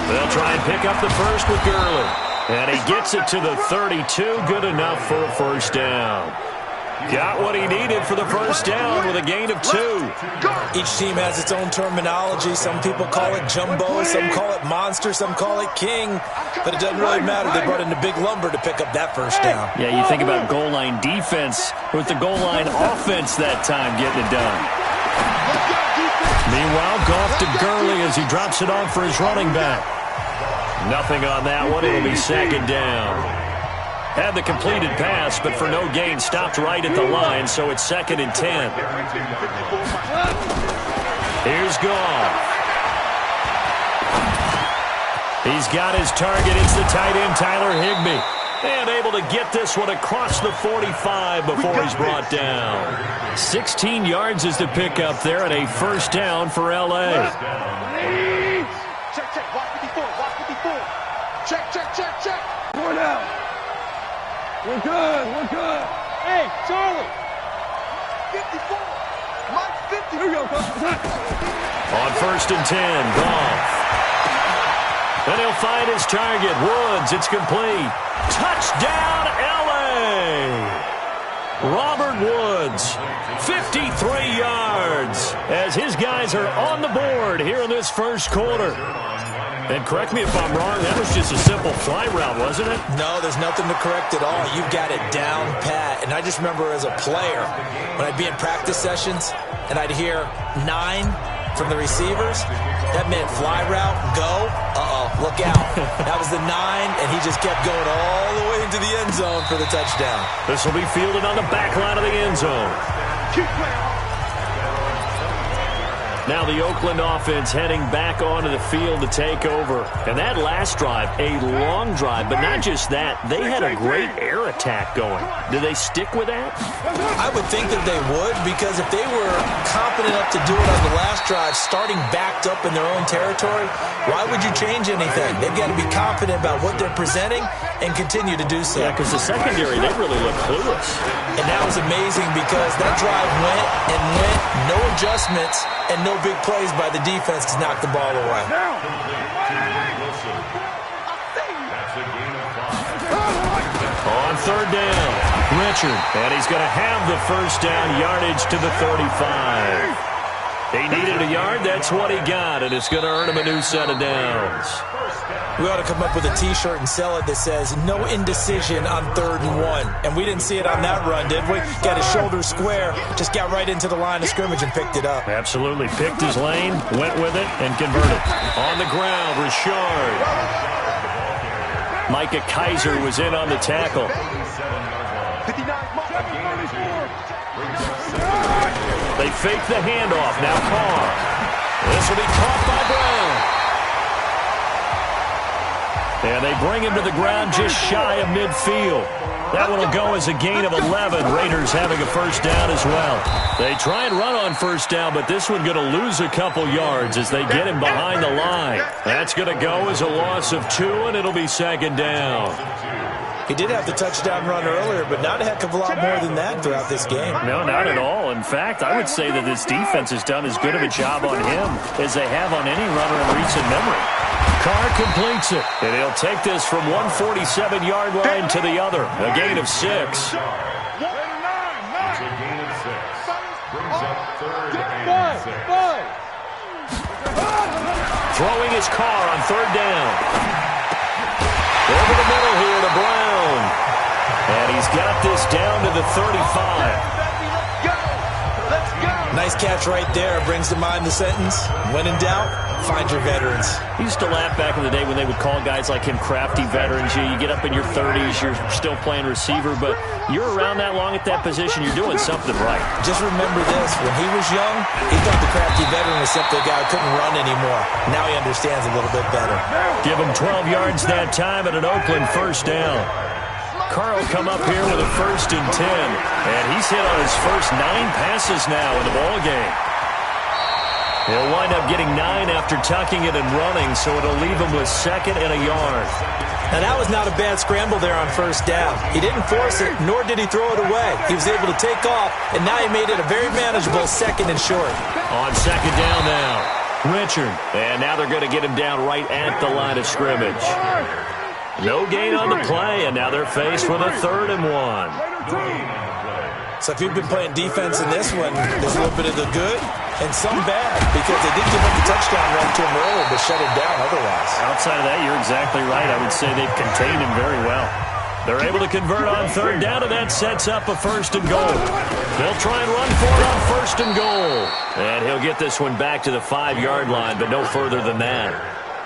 They'll try and pick up the first with Gurley. And he gets it to the 32. Good enough for a 1st down. Got what he needed for the 1st down with a gain of 2. Each team has its own terminology. Some people call it jumbo, some call it monster, some call it king. But it doesn't really matter. They brought in the big lumber to pick up that 1st down. Yeah, you think about goal line defense with the goal line offense that time getting it done. Meanwhile, Goff to Gurley as he drops it off for his running back. Nothing on that one. It'll be 2nd down. Had the completed pass, but for no gain, stopped right at the line, so it's 2nd and 10. Here's Goff. He's got his target. It's the tight end, Tyler Higbee. And able to get this one across the 45 before he's brought down. 16 yards is the pickup there at a 1st down for L.A. Check, check, watch 54, watch 54. Check, check, check, check. Going out. We're good, we're good. Hey, Charlie. 54. Mike 50. Here we go, On 1st and 10, Goff. Then he'll find his target, Woods. It's complete. Touchdown, L.A. Robert Woods, 53 yards, as his guys are on the board here in this 1st quarter. And correct me if I'm wrong, that was just a simple fly route, wasn't it? No, there's nothing to correct at all. You've got it down pat. And I just remember as a player, when I'd be in practice sessions and I'd hear 9 from the receivers, that meant fly route, go, look out. That was the 9, and he just kept going all the way into the end zone for the touchdown. This will be fielded on the back line of the end zone. Keep playing. Now the Oakland offense heading back onto the field to take over. And that last drive, a long drive, but not just that. They had a great air attack going. Do they stick with that? I would think that they would, because if they were confident enough to do it on the last drive, starting backed up in their own territory, why would you change anything? They've got to be confident about what they're presenting and continue to do so. Yeah, because the secondary, they really look clueless. And that was amazing because that drive went and went, no adjustments, and no big plays by the defense to knock the ball away. On 3rd down, Richard. And he's going to have the 1st down yardage to the 35. He needed a yard. That's what he got, and it's going to earn him a new set of downs. We ought to come up with a T-shirt and sell it that says, no indecision on 3rd and 1. And we didn't see it on that run, did we? Got his shoulders square, just got right into the line of scrimmage and picked it up. Absolutely. Picked his lane, went with it, and converted. On the ground, Richard. Micah Kaiser was in on the tackle. 59. They fake the handoff. Now Carr. This will be caught by Brown. And they bring him to the ground just shy of midfield. That one will go as a gain of 11. Raiders having a 1st down as well. They try and run on 1st down, but this one going to lose a couple yards as they get him behind the line. That's going to go as a loss of 2, and it'll be 2nd down. He did have the touchdown run earlier, but not a heck of a lot more than that throughout this game. No, not at all. In fact, I would say that this defense has done as good of a job on him as they have on any runner in recent memory. Carr completes it, and he'll take this from 147-yard line to the other. A gain of 6. It's a gain of 6. Brings up 3rd and 6. Throwing his Carr on 3rd down. Over the middle here to Brown. And he's got this down to the 35. Let's go. Nice catch right there. Brings to mind the sentence, when in doubt, find your veterans. He used to laugh back in the day when they would call guys like him crafty veterans. You get up in your 30s, you're still playing receiver, but you're around that long at that position, you're doing something right. Just remember this. When he was young, he thought the crafty veteran was simply a guy who couldn't run anymore. Now he understands a little bit better. Give him 12 yards that time at an Oakland first down. Carl come up here with a 1st and 10, and he's hit on his first 9 passes now in the ballgame. He'll wind up getting 9 after tucking it and running, so it'll leave him with 2nd and a yard. Now, that was not a bad scramble there on first down. He didn't force it, nor did he throw it away. He was able to take off, and now he made it a very manageable 2nd and short. On 2nd down now, Richard. And now they're going to get him down right at the line of scrimmage. No gain on the play, and now they're faced with a 3rd and 1. So if you've been playing defense in this one, there's a little bit of the good and some bad, because they did give up the touchdown run to him earlier, but shut him down otherwise. Outside of that, you're exactly right. I would say they've contained him very well. They're able to convert on 3rd down, and that sets up a 1st and goal. They'll try and run for it on 1st and goal. And he'll get this one back to the 5-yard line, but no further than that.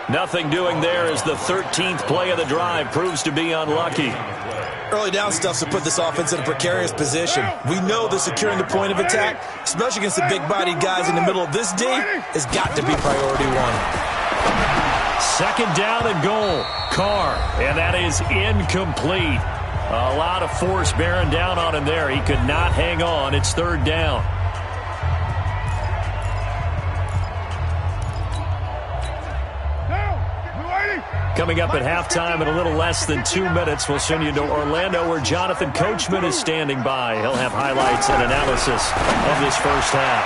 Nothing doing there as the 13th play of the drive proves to be unlucky. Early down stuff's to put this offense in a precarious position. We know that securing the point of attack, especially against the big-bodied guys in the middle of this D, has got to be priority 1. 2nd down and goal. Carr, and that is incomplete. A lot of force bearing down on him there. He could not hang on. It's 3rd down. Coming up at halftime in a little less than 2 minutes, we'll send you to Orlando where Jonathan Coachman is standing by. He'll have highlights and analysis of this first half.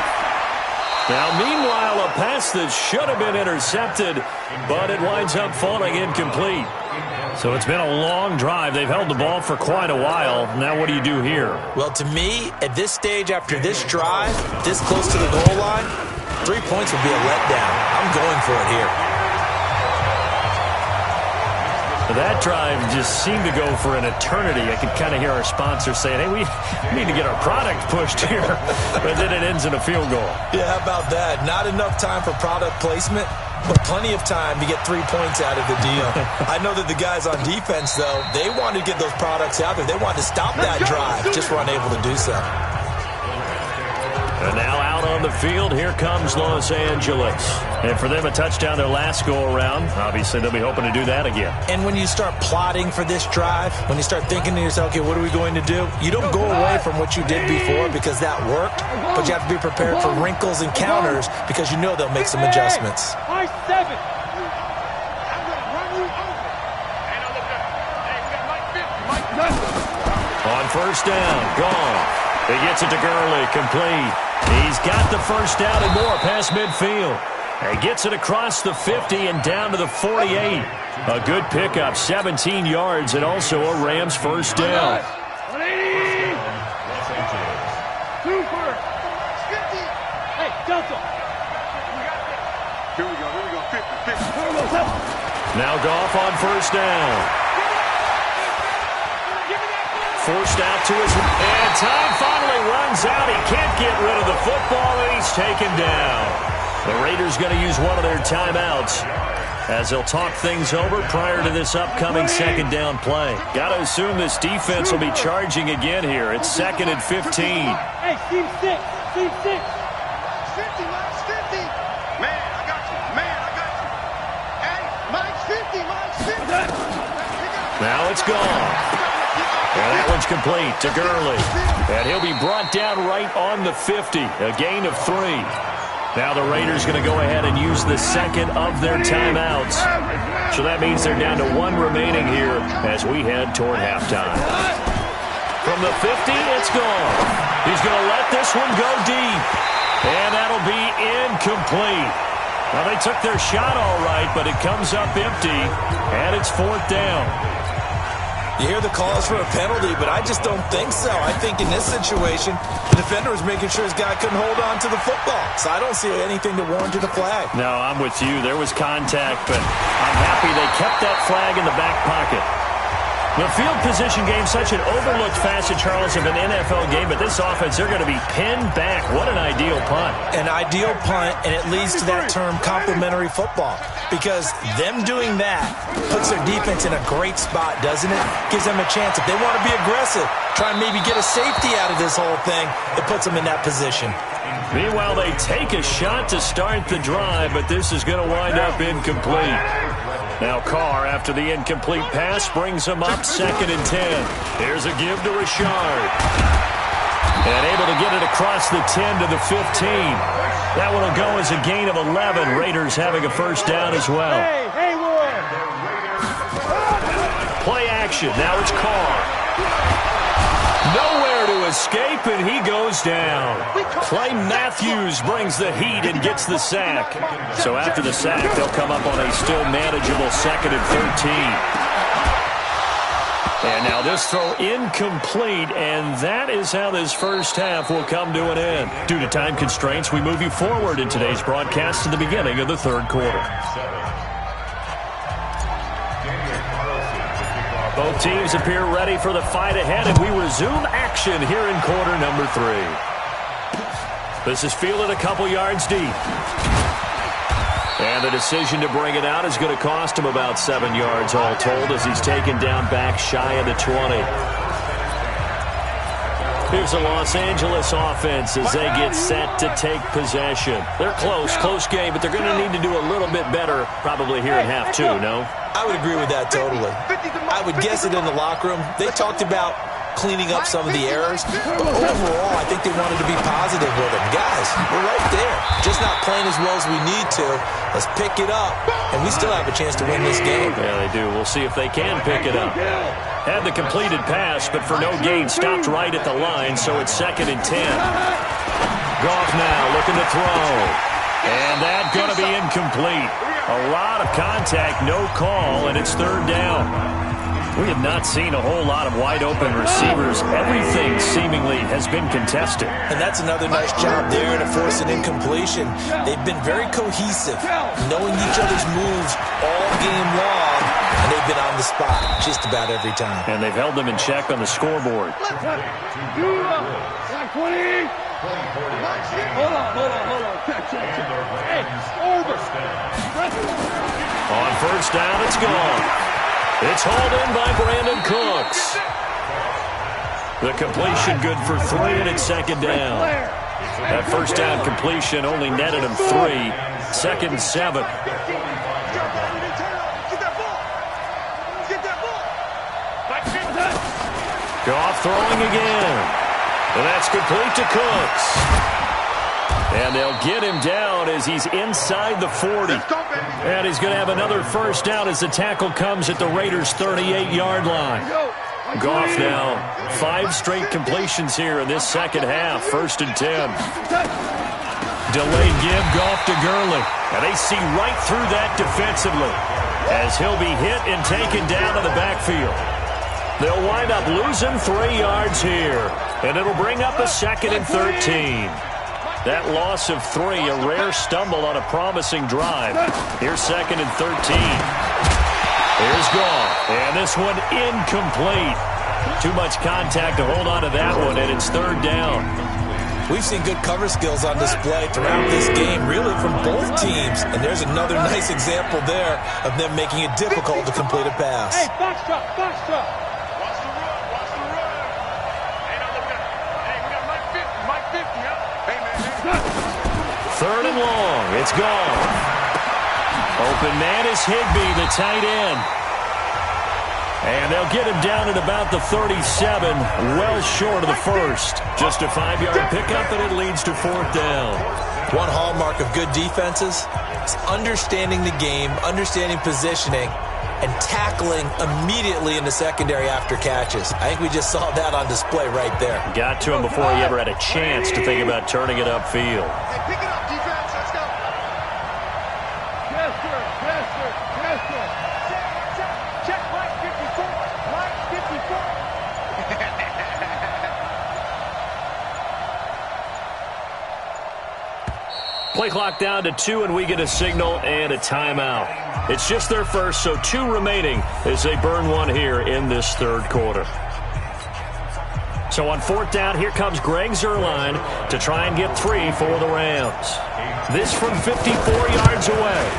Now, meanwhile, a pass that should have been intercepted, but it winds up falling incomplete. So it's been a long drive. They've held the ball for quite a while. Now what do you do here? Well, to me, at this stage after this drive, this close to the goal line, 3 points would be a letdown. I'm going for it here. That drive just seemed to go for an eternity. I could kind of hear our sponsor saying, hey, we need to get our product pushed here. But then it ends in a field goal. Yeah, how about that? Not enough time for product placement, but plenty of time to get 3 points out of the deal. I know that the guys on defense, though, they wanted to get those products out there. They wanted to stop that drive, just were unable to do so. And now out on the field, here comes Los Angeles. And for them, a touchdown their last go-around. Obviously, they'll be hoping to do that again. And when you start plotting for this drive, when you start thinking to yourself, okay, what are we going to do? You don't go away from what you did before because that worked, but you have to be prepared for wrinkles and counters because you know they'll make some adjustments. High 7. On 1st down, gone. He gets it to Gurley, complete. He's got the 1st down and more past midfield. He gets it across the 50 and down to the 48. A good pickup, 17 yards, and also a Rams 1st down. 180. Super. 50. Hey, Delta. Here we go, 50. Now Goff on 1st down. Forced out to his, and time finally runs out. He can't get rid of the football, and he's taken down. The Raiders going to use one of their timeouts as they'll talk things over prior to this upcoming 2nd down play. Got to assume this defense will be charging again here. It's 2nd and 15. Hey, team 6. Team 6. 50, Mike's 50. Man, I got you. Hey, Mike's 50. Now it's gone. And that one's complete to Gurley. And he'll be brought down right on the 50. A gain of 3. Now the Raiders going to go ahead and use the 2nd of their timeouts. So that means they're down to 1 remaining here as we head toward halftime. From the 50, it's gone. He's going to let this one go deep. And that'll be incomplete. Now they took their shot all right, but it comes up empty. And it's 4th down. You hear the calls for a penalty, but I just don't think so. I think in this situation, the defender was making sure his guy couldn't hold on to the football. So I don't see anything to warrant a flag. No, I'm with you. There was contact, but I'm happy they kept that flag in the back pocket. The field position game, such an overlooked facet, Charles, of an NFL game, but this offense, they're going to be pinned back. What an ideal punt. An ideal punt, and it leads to that term complementary football, because them doing that puts their defense in a great spot, doesn't it? Gives them a chance. If they want to be aggressive, try and maybe get a safety out of this whole thing, it puts them in that position. Meanwhile, they take a shot to start the drive, but this is going to wind up incomplete. Now Carr, after the incomplete pass, brings him up 2nd and 10. Here's a give to Richard. And able to get it across the 10 to the 15. That one will go as a gain of 11. Raiders having a first down as well. Play action. Now it's Carr. Nowhere to escape, and he goes down. Clay Matthews brings the heat and gets the sack. So after the sack, they'll come up on a still manageable 2nd and 13. And now this throw incomplete, and that is how this first half will come to an end. Due to time constraints, we move you forward in today's broadcast to the beginning of the third quarter. Both teams appear ready for the fight ahead, and we resume action here in quarter number 3. This is fielded a couple yards deep. And the decision to bring it out is going to cost him about 7 yards all told as he's taken down back shy of the 20. Here's the Los Angeles offense as they get set to take possession. They're close game, but they're going to need to do a little bit better probably here in half 2, no? I would agree with that totally. I would guess it in the locker room. They talked about cleaning up some of the errors, but overall, I think they wanted to be positive with them. Guys, we're right there. Just not playing as well as we need to. Let's pick it up, and we still have a chance to win this game. Yeah, they do. We'll see if they can pick it up. Had the completed pass, but for no gain, stopped right at the line, so it's 2nd and 10. Goff now looking to throw. And that's going to be incomplete. A lot of contact, no call, and it's 3rd down. We have not seen a whole lot of wide-open receivers. Everything seemingly has been contested. And that's another nice job there to force an incompletion. They've been very cohesive, knowing each other's moves all game long, and they've been on the spot just about every time. And they've held them in check on the scoreboard. Hold on. Check. Hey, over. On first down, it's gone. It's hauled in by Brandon Cooks. The completion good for 3, and it's 2nd down. That first down completion only netted him 3. 2nd and 7. Goff throwing again. And that's complete to Cooks. And they'll get him down as he's inside the 40. And he's going to have another first down as the tackle comes at the Raiders' 38-yard line. Goff now 5 straight completions here in this second half. 1st and 10. Delayed give, Goff to Gurley. And they see right through that defensively as he'll be hit and taken down in the backfield. They'll wind up losing 3 yards here. And it'll bring up a 2nd and 13. That loss of 3, a rare stumble on a promising drive. Here's 2nd and 13. Here's Goff. And this one incomplete. Too much contact to hold on to that one, and it's 3rd down. We've seen good cover skills on display throughout this game, really from both teams. And there's another nice example there of them making it difficult to complete a pass. Hey, box truck. Third and long. It's gone. Open man is Higbee, the tight end. And they'll get him down at about the 37, well short of the first. Just a 5-yard pickup, and it leads to 4th down. One hallmark of good defenses is understanding the game, understanding positioning, and tackling immediately in the secondary after catches. I think we just saw that on display right there. Got to him before he ever had a chance to think about turning it upfield. Hey, pick it up, defense. Let's go. Yes, sir. Check right 54. Right 54. Play clock down to 2, and we get a signal and a timeout. It's just their first, so 2 remaining as they burn 1 here in this third quarter. So on 4th down, here comes Greg Zuerlein to try and get 3 for the Rams. This from 54 yards away.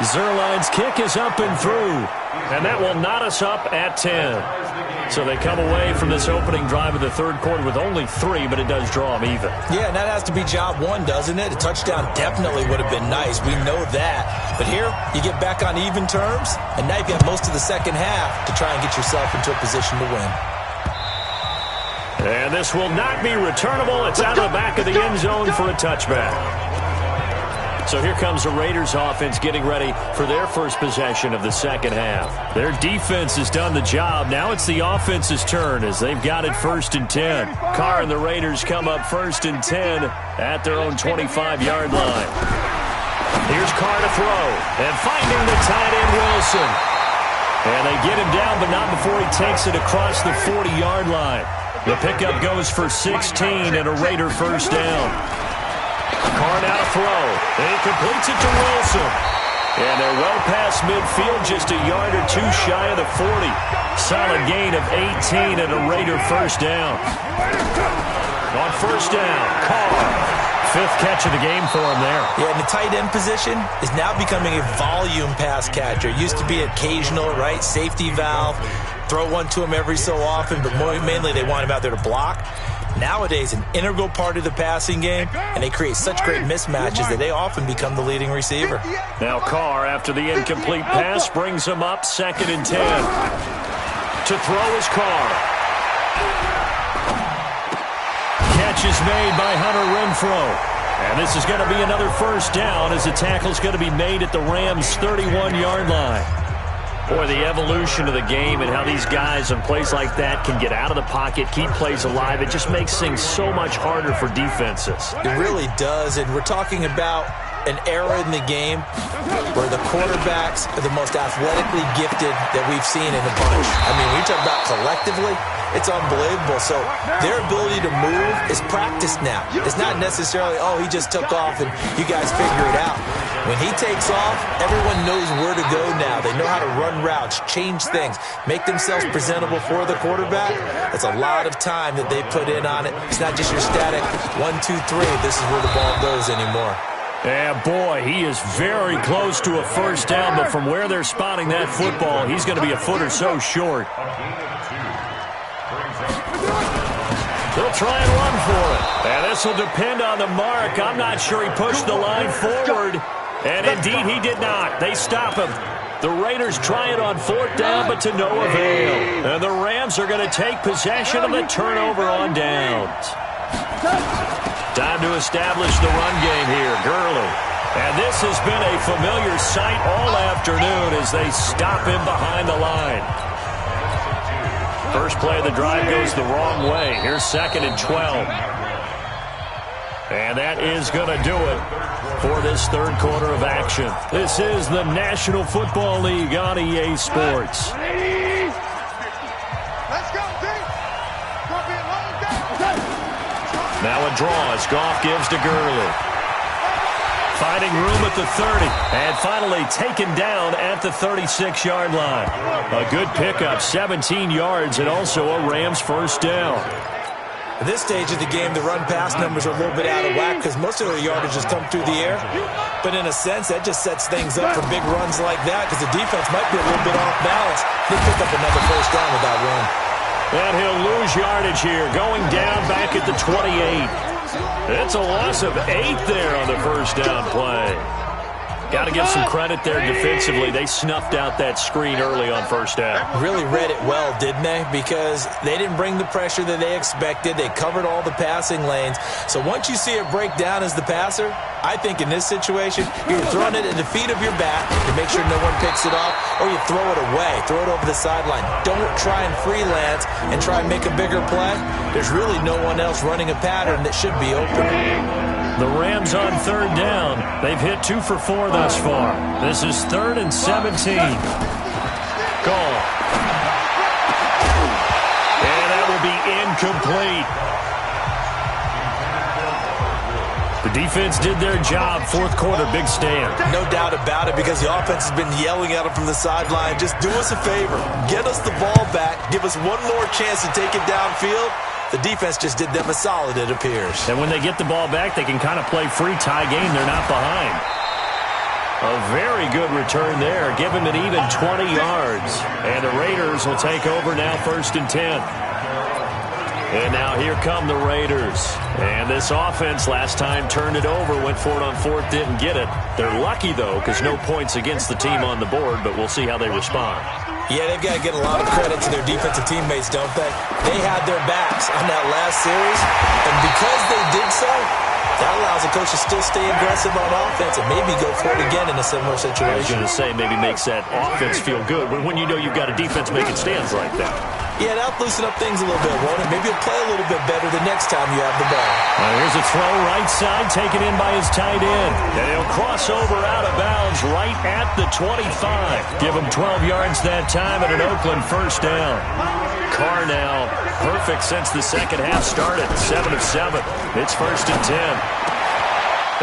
Zuerlein's kick is up and through, and that will knot us up at 10. So they come away from this opening drive of the third quarter with only 3, but it does draw them even. Yeah, and that has to be job 1, doesn't it? A touchdown definitely would have been nice. We know that. But here, you get back on even terms, and now you've got most of the second half to try and get yourself into a position to win. And this will not be returnable. It's out of the back of the end zone for a touchback. So here comes the Raiders offense getting ready for their first possession of the second half. Their defense has done the job. Now it's the offense's turn as they've got it 1st and 10. Carr and the Raiders come up 1st and 10 at their own 25-yard line. Here's Carr to throw, and finding the tight end Wilson. And they get him down, but not before he takes it across the 40-yard line. The pickup goes for 16 and a Raider first down. Carr now to throw, and he completes it to Wilson. And they're well past midfield, just a yard or 2 shy of the 40. Solid gain of 18 and a Raider first down. On first down, Carr. 5th catch of the game for him there. Yeah, and the tight end position is now becoming a volume pass catcher. It used to be occasional, right? Safety valve. Throw one to him every so often, but mainly they want him out there to block. Nowadays, an integral part of the passing game, and they create such great mismatches that they often become the leading receiver. Now Carr, after the incomplete pass, brings him up 2nd and 10. To throw is Carr. Catch is made by Hunter Renfrow. And this is going to be another first down as the tackle's going to be made at the Rams' 31-yard line. Boy, the evolution of the game and how these guys on plays like that can get out of the pocket, keep plays alive, it just makes things so much harder for defenses. It really does, and we're talking about an era in the game where the quarterbacks are the most athletically gifted that we've seen in a bunch. I mean, when you talk about collectively, it's unbelievable. So their ability to move is practiced now. It's not necessarily, oh, he just took off and you guys figure it out. When he takes off, everyone knows where to go now. They know how to run routes, change things, make themselves presentable for the quarterback. That's a lot of time that they put in on it. It's not just your static 1, 2, 3. This is where the ball goes anymore. Yeah, boy, he is very close to a first down, but from where they're spotting that football, he's going to be a foot or so short. They'll try and run for it. And this will depend on the mark. I'm not sure he pushed the line forward. And indeed, he did not. They stop him. The Raiders try it on 4th down, but to no avail. And the Rams are going to take possession of the turnover on downs. Time to establish the run game here. Gurley. And this has been a familiar sight all afternoon as they stop him behind the line. First play of the drive goes the wrong way. Here's 2nd and 12. And that is going to do it for this third quarter of action. This is the National Football League on EA Sports. Now a draw as Goff gives to Gurley. Finding room at the 30. And finally taken down at the 36-yard line. A good pickup, 17 yards, and also a Rams first down. At this stage of the game, the run-pass numbers are a little bit out of whack because most of their yardage has come through the air. But in a sense, that just sets things up for big runs like that because the defense might be a little bit off balance. They pick up another first down with that run. And he'll lose yardage here, going down back at the 28. It's a loss of 8 there on the first down play. Got to give some credit there defensively. They snuffed out that screen early on first down. Really read it well, didn't they? Because they didn't bring the pressure that they expected. They covered all the passing lanes. So once you see it break down as the passer, I think in this situation, you're throwing it at the feet of your back to make sure no one picks it off, or you throw it away, throw it over the sideline. Don't try and freelance and try and make a bigger play. There's really no one else running a pattern that should be open. The Rams on third down. They've hit 2 for 4 thus far. This is 3rd and 17. Goal. And that will be incomplete. The defense did their job. Fourth quarter, big stand. No doubt about it, because the offense has been yelling at them from the sideline. Just do us a favor. Get us the ball back. Give us one more chance to take it downfield. The defense just did them a solid, it appears. And when they get the ball back, they can kind of play free tie game. They're not behind. A very good return there. Give him an even 20 yards. And the Raiders will take over now, 1st and 10. And now here come the Raiders. And this offense last time turned it over, went for it on 4th, didn't get it. They're lucky, though, because no points against the team on the board, but we'll see how they respond. Yeah, they've got to get a lot of credit to their defensive teammates, don't they? They had their backs on that last series, and because they did so, that allows the coach to still stay aggressive on offense and maybe go for it again in a similar situation. I was going to say, maybe makes that offense feel good when you know you've got a defense making stands like that. Yeah, that'll loosen up things a little bit, won't it? Maybe you'll play a little bit better the next time you have the ball. Here's a throw right side, taken in by his tight end. And he'll cross over out of bounds right at the 25. Give him 12 yards that time and an Oakland 1st down. Carr now perfect since the second half started. 7 of 7. It's 1st and 10.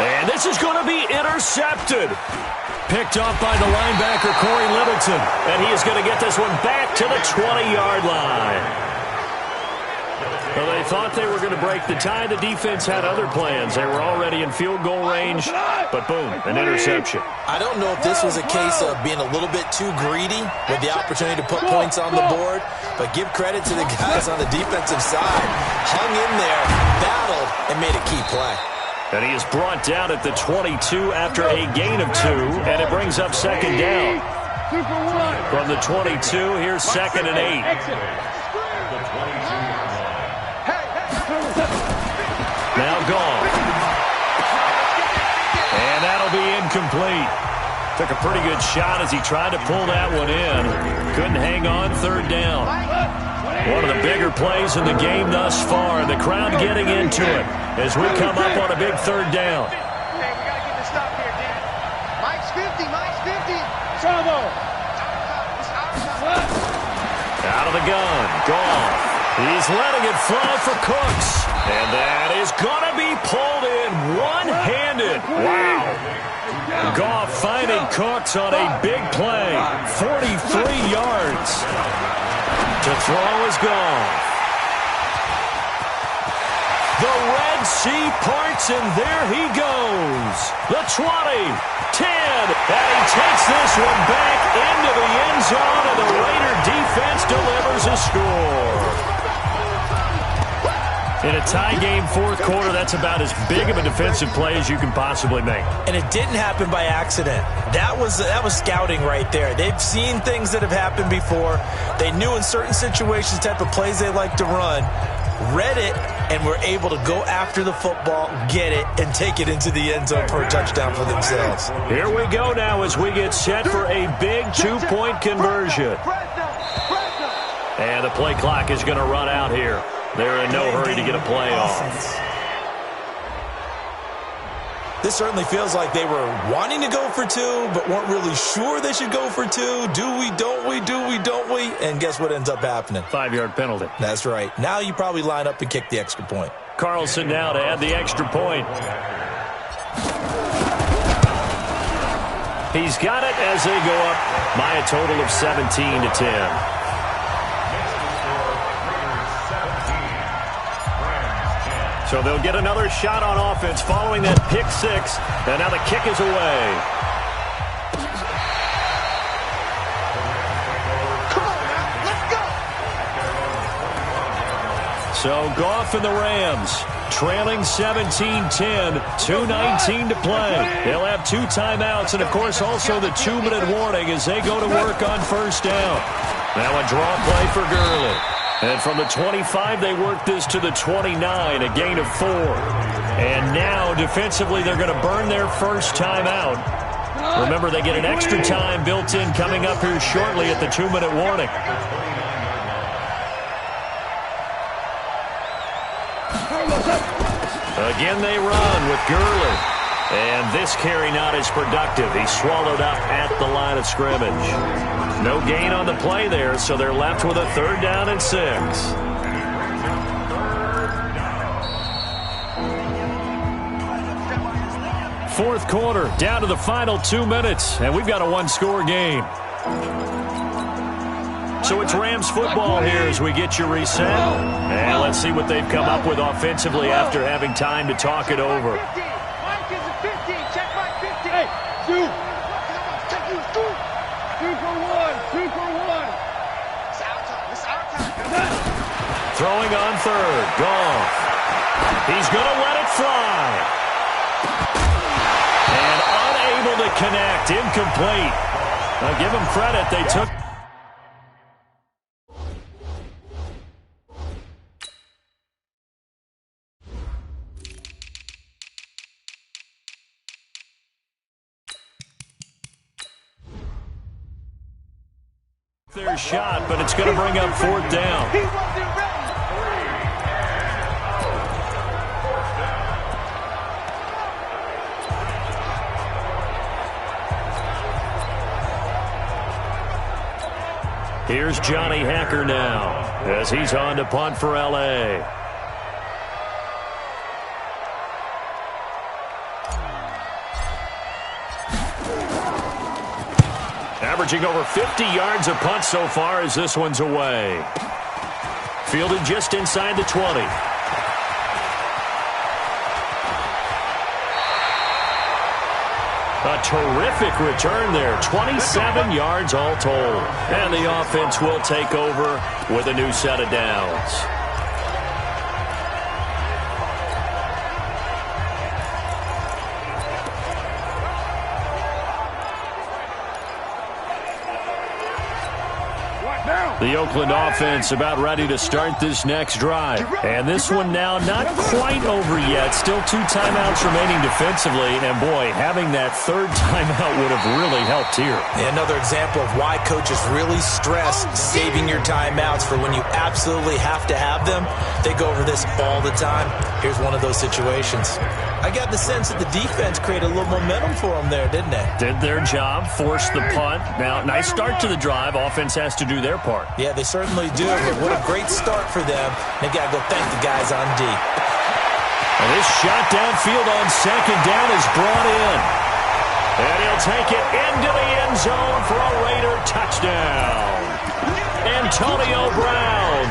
And this is going to be intercepted. Picked off by the linebacker, Corey Littleton. And he is going to get this one back to the 20-yard line. Well, they thought they were going to break the tie. The defense had other plans. They were already in field goal range, but boom, an interception. I don't know if this was a case of being a little bit too greedy with the opportunity to put points on the board, but give credit to the guys on the defensive side. Hung in there, battled, and made a key play. And he is brought down at the 22 after a gain of 2, and it brings up 2nd down. From the 22, here's 2nd and 8. Now gone. And that'll be incomplete. Took a pretty good shot as he tried to pull that one in. Couldn't hang on, 3rd down. One of the bigger plays in the game thus far. And the crowd getting into it as we come up on a big 3rd down. Hey, we got to get the stop here, Dan. Mike's 50, Mike's 50. Bravo. Out of the gun. Goff. He's letting it fly for Cooks. And that is going to be pulled in one-handed. Wow. Goff finding Cooks on a big play. 43 yards. To throw is Goff. The Red Sea parts, and there he goes. The 20, 10, and he takes this one back into the end zone, and the Raider defense delivers a score. In a tie game 4th quarter, that's about as big of a defensive play as you can possibly make. And it didn't happen by accident. That was scouting right there. They've seen things that have happened before. They knew in certain situations the type of plays they like to run, read it, and were able to go after the football, get it, and take it into the end zone for a touchdown for themselves. Here we go now as we get set for a big 2-point conversion. And the play clock is going to run out here. They're in no hurry to get a play off. This certainly feels like they were wanting to go for 2, but weren't really sure they should go for 2. Do we, don't we, do we, don't we? And guess what ends up happening? 5-yard penalty. That's right. Now you probably line up and kick the extra point. Carlson now to add the extra point. He's got it as they go up by a total of 17-10. So they'll get another shot on offense following that pick 6. And now the kick is away. Come on, man. Let's go. So Goff and the Rams trailing 17-10, 2:19 to play. They'll have 2 timeouts and, of course, also the 2-minute warning as they go to work on 1st down. Now a draw play for Gurley. And from the 25, they work this to the 29, a gain of 4. And now, defensively, they're going to burn their first timeout. Remember, they get an extra time built in coming up here shortly at the 2-minute warning. Again, they run with Gurley. And this carry not as productive. He's swallowed up at the line of scrimmage. No gain on the play there, so they're left with a 3rd down and 6. Fourth quarter, down to the final 2 minutes, and we've got a one-score game. So it's Rams football here as we get you reset. And let's see what they've come up with offensively after having time to talk it over. Mike is a 15. Check Mike 15. Hey, two. Take you two. 2 for 1. 2 for 1. It's our time. It's our time. Throwing on third. Goff. He's going to let it fly. And unable to connect. Incomplete. Now give them credit. They took... their shot, but it's going to bring up fourth down. He wasn't ready. Here's Johnny Hacker now as he's on to punt for L.A. Averaging over 50 yards a punt so far as this one's away. Fielded just inside the 20. A terrific return there. 27 yards all told. And the offense will take over with a new set of downs. The Oakland offense about ready to start this next drive. And this one now not quite over yet. Still 2 timeouts remaining defensively. And, boy, having that third timeout would have really helped here. Another example of why coaches really stress saving your timeouts for when you absolutely have to have them. They go over this all the time. Here's one of those situations. I got the sense that the defense created a little momentum for them there, didn't they? Did their job, forced the punt. Now, nice start to the drive. Offense has to do their part. Yeah, they certainly do, but what a great start for them. They got to go thank the guys on D. And this shot downfield on second down is brought in. And he'll take it into the end zone for a Raider touchdown. Antonio Brown,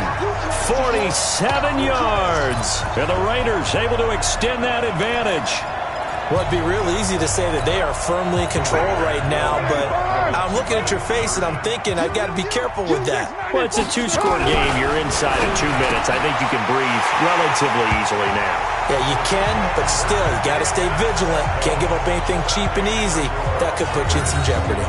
47 yards. And the Raiders able to extend that advantage. Well, it'd be real easy to say that they are firmly in control right now, but I'm looking at your face and I'm thinking I've got to be careful with that. Well, it's a 2-score game. You're inside of 2 minutes. I think you can breathe relatively easily now. Yeah, you can, but still, you got to stay vigilant. Can't give up anything cheap and easy. That could put you in some jeopardy.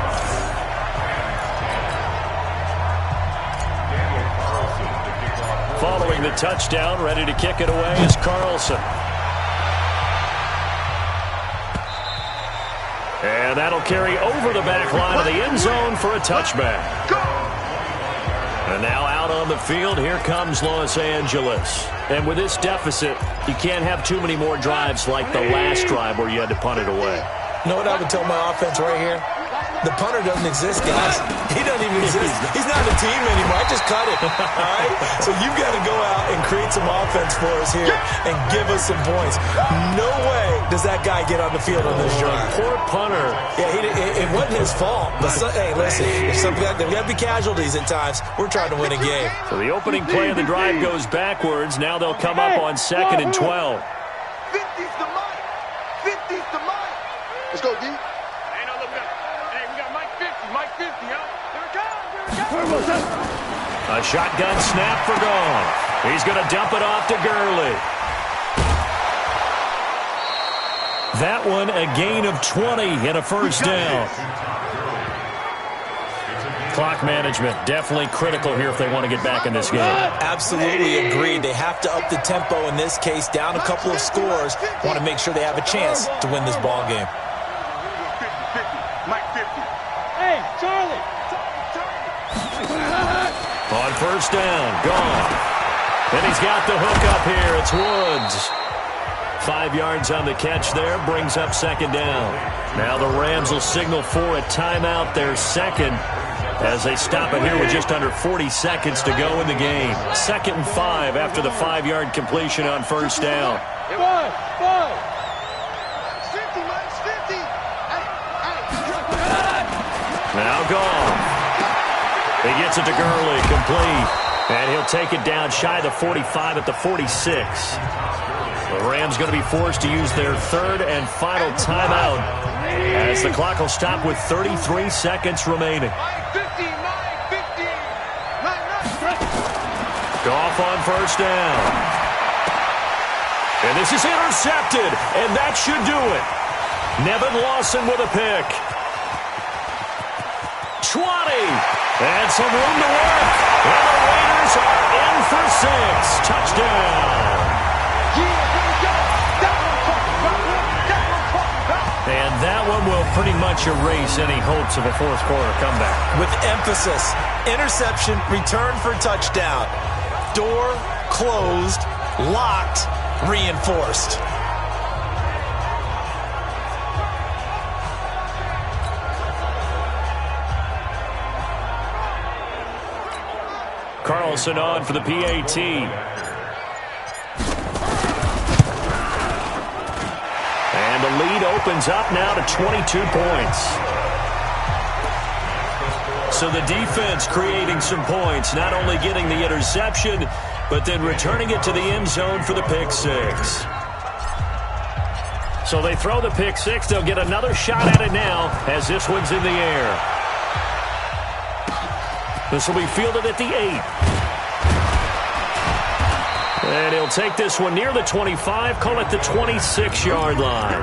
Following the touchdown, ready to kick it away is Carlson. And that'll carry over the back line of the end zone for a touchback. And now out on the field, here comes Los Angeles. And with this deficit, you can't have too many more drives like the last drive where you had to punt it away. You know what I would tell my offense right here? The punter doesn't exist, guys. He doesn't even exist. He's not a team anymore. I just cut him. All right? So you've got to go out and create some offense for us here and give us some points. No way does that guy get on the field on this drive. Poor punter. Yeah, it wasn't his fault. But, hey, listen, there's got to be casualties at times. We're trying to win a game. So the opening play of the drive goes backwards. Now they'll come up on 2nd and 12. 50's the mic. 50's the mic. Let's go, D. A shotgun snap for Goff. He's going to dump it off to Gurley. That one a gain of 20 and a first down. Clock management definitely critical here if they want to get back in this game. Absolutely agreed. They have to up the tempo in this case, down a couple of scores. Want to make sure they have a chance to win this ball game. 50, Mike 50. Hey, Charlie. On first down, Goff. And he's got the hook up here. It's Woods. 5 yards on the catch there, brings up second down. Now the Rams will signal for a timeout, their second, as they stop it here with just under 40 seconds to go in the game. 2nd and 5 after the 5-yard completion on first down. Five. 50, Mike, 50. Now gone. He gets it to Gurley, complete. And he'll take it down shy of the 45 at the 46. The Rams going to be forced to use their third and final timeout as the clock will stop with 33 seconds remaining. Goff on first down. And this is intercepted, and that should do it. Nevin Lawson with a pick. 20. And some room to work. And the Raiders are in for 6. Touchdown. And that one will pretty much erase any hopes of a fourth quarter comeback. With emphasis, interception, return for touchdown. Door closed, locked, reinforced. Carlson on for the PAT. And the lead opens up now to 22 points. So the defense creating some points, not only getting the interception, but then returning it to the end zone for the pick six. So they throw the pick six. They'll get another shot at it now as this one's in the air. This will be fielded at the 8. And he'll take this one near the 25, call it the 26-yard line.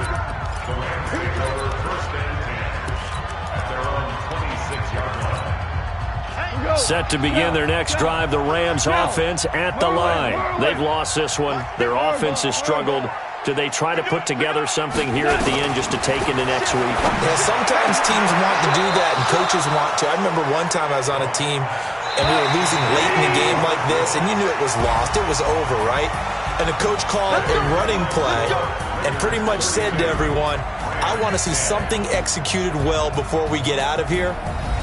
Set to begin their next drive, the Rams offense at the line. They've lost this one. Their offense has struggled. Do they try to put together something here at the end just to take into next week? Yeah, sometimes teams want to do that and coaches want to. I remember one time I was on a team and we were losing late in the game like this, and you knew it was lost. It was over, right? And the coach called a running play and pretty much said to everyone, I want to see something executed well before we get out of here.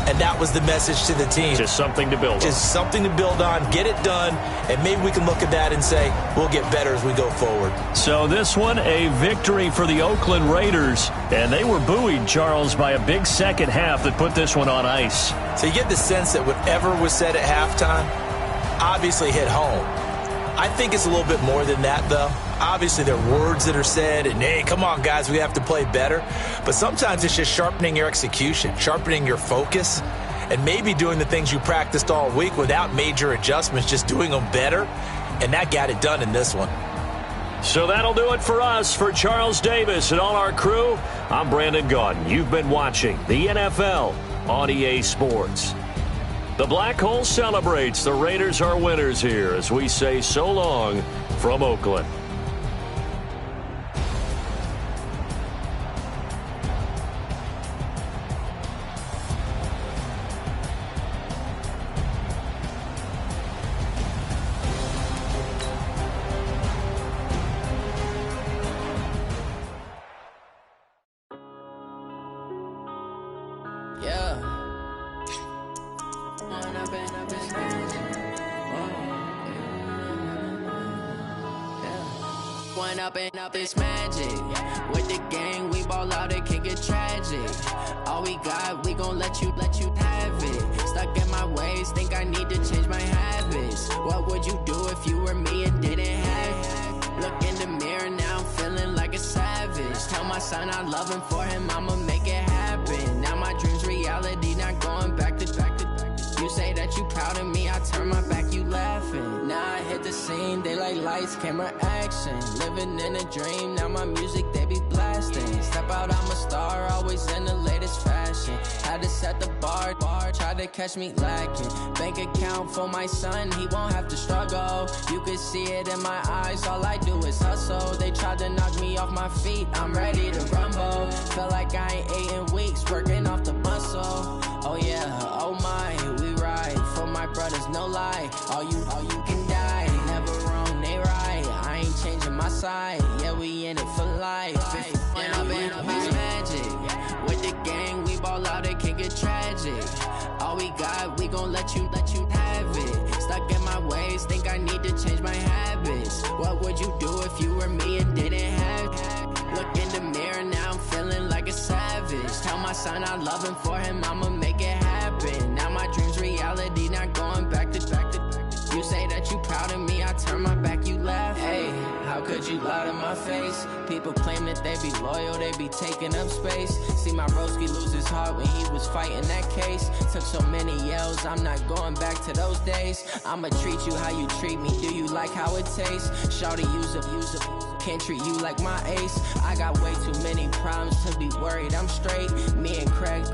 And that was the message to the team. Just something to build on. Just something to build on, get it done, and maybe we can look at that and say, we'll get better as we go forward. So this one, a victory for the Oakland Raiders. And they were buoyed, Charles, by a big second half that put this one on ice. So you get the sense that whatever was said at halftime obviously hit home. I think it's a little bit more than that, though. Obviously, there are words that are said, and, hey, come on, guys, we have to play better. But sometimes it's just sharpening your execution, sharpening your focus, and maybe doing the things you practiced all week without major adjustments, just doing them better. And that got it done in this one. So that'll do it for us. For Charles Davis and all our crew, I'm Brandon Gaudin. You've been watching the NFL on EA Sports. The Black Hole celebrates. The Raiders are winners here as we say so long from Oakland. Up this magic with the gang, we ball out, it can get tragic. All we got, we gon' let you have it. Stuck in my ways, think I need to change my habits. What would you do if you were me and didn't have it? Look in the mirror now, I'm feeling like a savage. Tell my son I love him, for him I'ma make it happen. Now my dreams reality, not going back to. You say that you proud of me, I turn my back, you laughing. Now I hit the scene, they like lights, camera, action. Living in a dream, now my music, they be blasting. Step out, I'm a star, always in the latest fashion. Had to set the bar, try to catch me lacking. Bank account for my son, he won't have to struggle. You can see it in my eyes, all I do is hustle. They tried to knock me off my feet, I'm ready to rumble. Felt like I ain't ate in weeks, working off the muscle. Oh yeah, oh my, we ride for my brothers, no lie. All you can die, never wrong, they right. I ain't changing my side, yeah, we in it for life. When I've been up is magic. With the gang, we ball out, it can get tragic. All we got, we gon' let you have it. Stuck in my ways, think I need to change my habits. What would you do if you were me and didn't have it? Look in the mirror now, I'm feeling like a savage. Tell my son I love him, for him I'ma make it my face. People claim that they be loyal, they be taking up space. See my broski lose his heart when he was fighting that case. Took so many yells, I'm not going back to those days. I'ma treat you how you treat me, do you like how it tastes? Shawty, use up, can't treat you like my ace. I got way too many problems to be worried, I'm straight. Me and Craig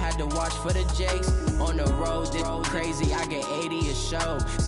had to watch for the Jakes. On the road, this crazy, I get 80 a show.